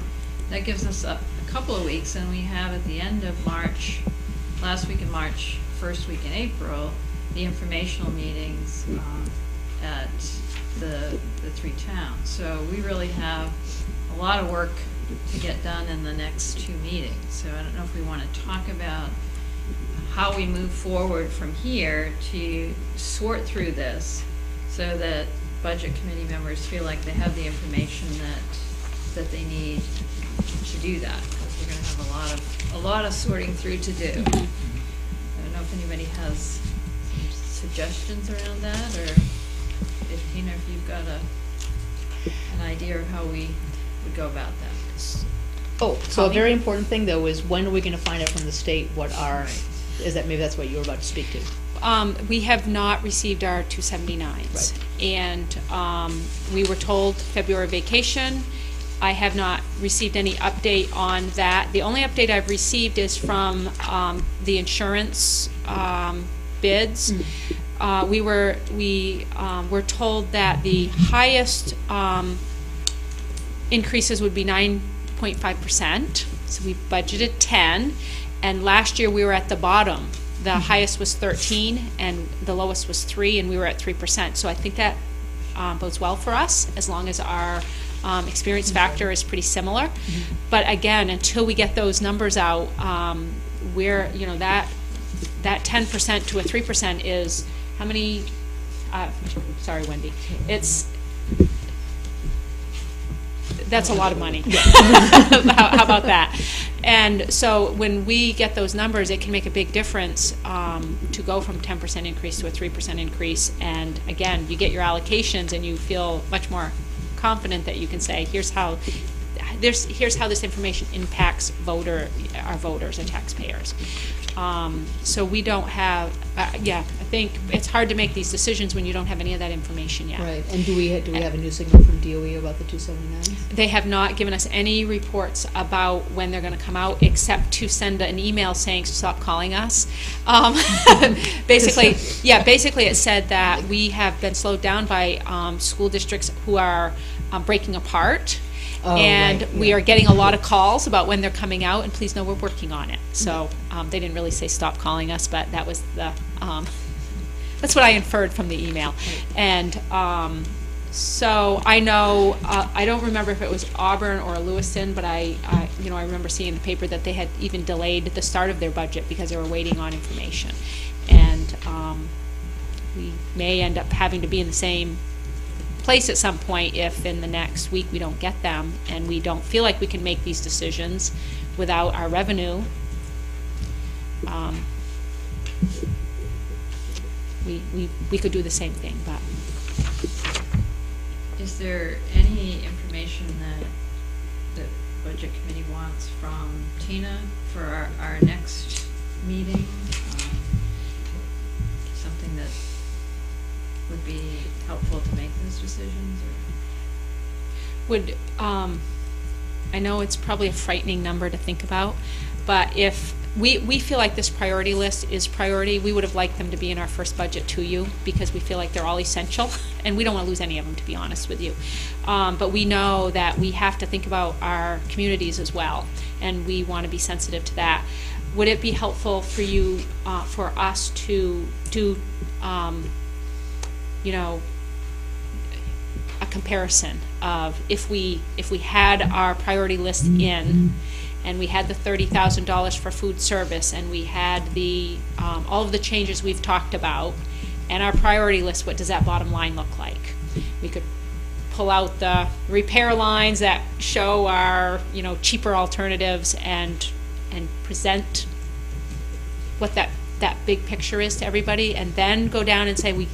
that gives us a couple of weeks, and we have at the end of March, last week in March, first week in April, the informational meetings at the three towns. So we really have a lot of work to get done in the next two meetings. So I don't know if we want to talk about how we move forward from here to sort through this so that budget committee members feel like they have the information that they need to do that, because we're going to have a lot of sorting through to do. I don't know if anybody has some suggestions around that, or if Tina, if you've got an idea of how we would go about that. Oh, so a very important thing though is when are we gonna find out from the state what our, is that, maybe that's what you were about to speak to? We have not received our 279s. Right. And we were told February vacation. I have not received any update on that. The only update I've received is from the insurance bids. We were told that the highest increases would be 9.5%. So we budgeted 10, and last year we were at the bottom. The highest was 13, and the lowest was 3, and we were at 3%. So I think that bodes well for us, as long as our experience factor is pretty similar. But again, until we get those numbers out, we're, that 10% to a 3% is how many? Sorry, Wendy. That's a lot of money. How about that? And so when we get those numbers, it can make a big difference to go from 10% increase to a 3% increase. And again, you get your allocations and you feel much more confident that you can say, here's how this information impacts our voters and taxpayers. So we don't have, I think it's hard to make these decisions when you don't have any of that information yet. Right, and do we have a new signal from DOE about the 279s? They have not given us any reports about when they're going to come out, except to send an email saying, stop calling us. Basically it said that we have been slowed down by school districts who are breaking apart. Oh, and right, we yeah. are getting a lot of calls about when they're coming out, and please know we're working on it. So they didn't really say stop calling us, but that was the that's what I inferred from the email. And so I know I don't remember if it was Auburn or Lewiston, but I remember seeing in the paper that they had even delayed the start of their budget because they were waiting on information, and we may end up having to be in the same place at some point if in the next week we don't get them and we don't feel like we can make these decisions without our revenue. We could do the same thing, but. Is there any information that the Budget Committee wants from Tina for our next meeting? Something that would be helpful to make those decisions? I know it's probably a frightening number to think about, but if we feel like this priority list is priority, we would have liked them to be in our first budget to you, because we feel like they're all essential, and we don't want to lose any of them, to be honest with you. But we know that we have to think about our communities as well, and we want to be sensitive to that. Would it be helpful for you, for us to do a comparison of if we had our priority list in, and we had the $30,000 for food service, and we had the all of the changes we've talked about, and our priority list, what does that bottom line look like? We could pull out the repair lines that show our cheaper alternatives and present what that big picture is to everybody, and then go down and say we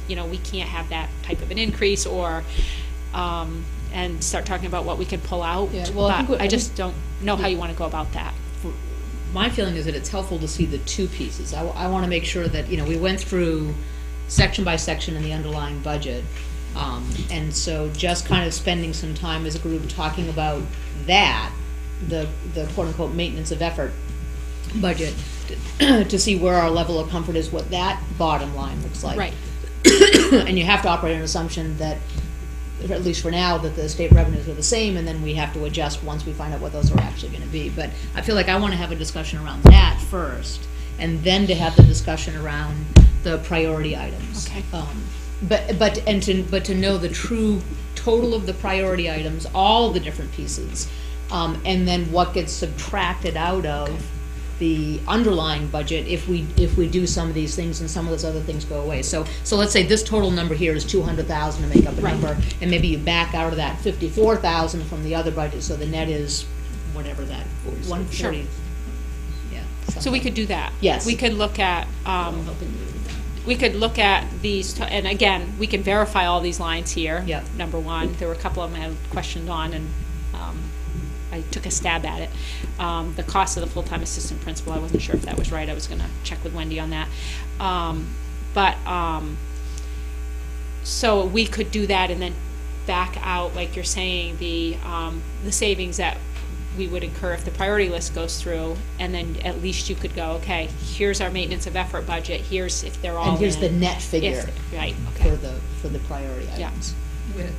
can't have that type of an increase, or and start talking about what we can pull out. Yeah, well, but I just don't know how you want to go about that. My feeling is that it's helpful to see the two pieces. I want to make sure that we went through section by section in the underlying budget, and so just kind of spending some time as a group talking about that, the quote unquote maintenance of effort budget, to see where our level of comfort is, what that bottom line looks like. Right. And you have to operate on an assumption that, at least for now, that the state revenues are the same, and then we have to adjust once we find out what those are actually going to be. But I feel like I want to have a discussion around that first, and then to have the discussion around the priority items. Okay. But to know the true total of the priority items, all the different pieces, and then what gets subtracted out of the underlying budget if we do some of these things and some of those other things go away. So let's say this total number here is 200,000 to make up a number, and maybe you back out of that 54,000 from the other budget, so the net is whatever that 140. Sure. Yeah. So we could do that. Yes. We could look at these, and again, we can verify all these lines here. Yep. Number one, there were a couple of them I had questions on, and I took a stab at it. The cost of the full-time assistant principal, I wasn't sure if that was right. I was going to check with Wendy on that. So we could do that and then back out, like you're saying, the savings that we would incur if the priority list goes through, and then at least you could go, okay, here's our maintenance of effort budget. Here's if they're all and here's in. the net figure. Right. Okay. For the priority items.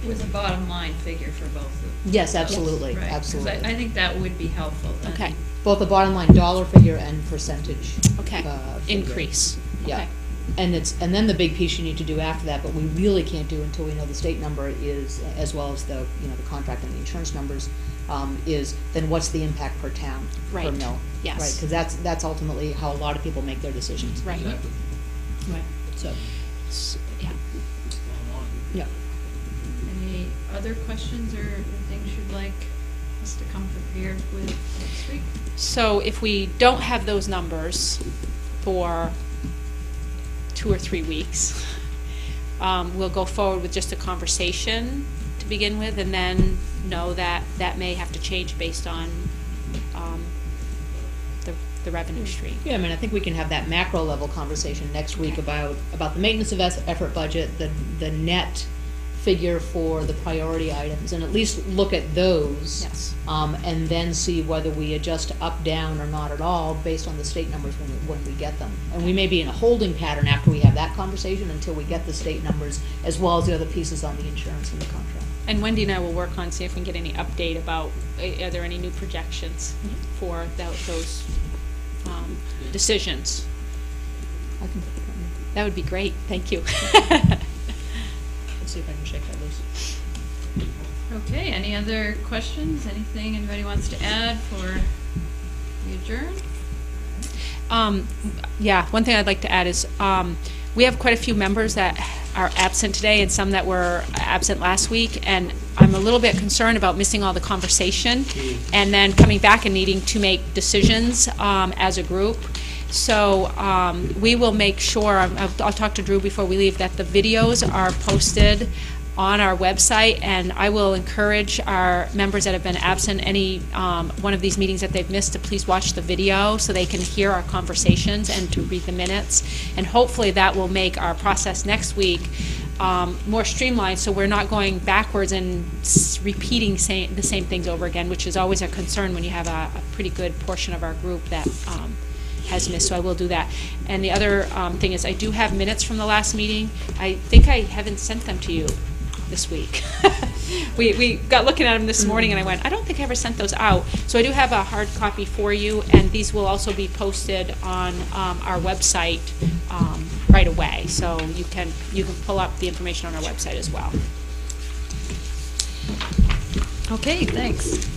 With a bottom line figure for both of them. Yes, absolutely, Right, 'cause absolutely. I think that would be helpful then. Okay. Both the bottom line dollar figure and percentage. Okay. Figure. Increase. Yeah. Okay. And then the big piece you need to do after that, but we really can't do until we know the state number is, as well as the the contract and the insurance numbers, is then what's the impact per town, per Right. mill. Yes. Right, because that's ultimately how a lot of people make their decisions. Right. Exactly. Right. So, Yeah. yeah. Any other questions or things you'd like us to come prepared with next week? So if we don't have those numbers for 2 or 3 weeks, we'll go forward with just a conversation to begin with, and then know that that may have to change based on the revenue stream. Yeah, I mean, I think we can have that macro level conversation next week about the maintenance of effort budget, the net figure for the priority items, and at least look at those. Yes. And then see whether we adjust up, down, or not at all based on the state numbers when we get them. And we may be in a holding pattern after we have that conversation until we get the state numbers, as well as the other pieces on the insurance and the contract. And Wendy and I will work on, see if we can get any update about, are there any new projections for those decisions? I can, That would be great, thank you. let's see if I can shake that loose. Okay, any other questions? Anything anybody wants to add for the adjourn? Yeah, one thing I'd like to add is we have quite a few members that are absent today and some that were absent last week, and I'm a little bit concerned about missing all the conversation and then coming back and needing to make decisions as a group. So we will make sure, I'll talk to Drew before we leave, that the videos are posted on our website, and I will encourage our members that have been absent any one of these meetings that they've missed to please watch the video so they can hear our conversations and to read the minutes, and hopefully that will make our process next week more streamlined, so we're not going backwards and repeating the same things over again, which is always a concern when you have a pretty good portion of our group that has missed, so I will do that. And the other thing is I do have minutes from the last meeting. I think I haven't sent them to you this week. we got looking at them this morning and I went, I don't think I ever sent those out. So I do have a hard copy for you, and these will also be posted on our website right away. So you can pull up the information on our website as well. Okay, thanks.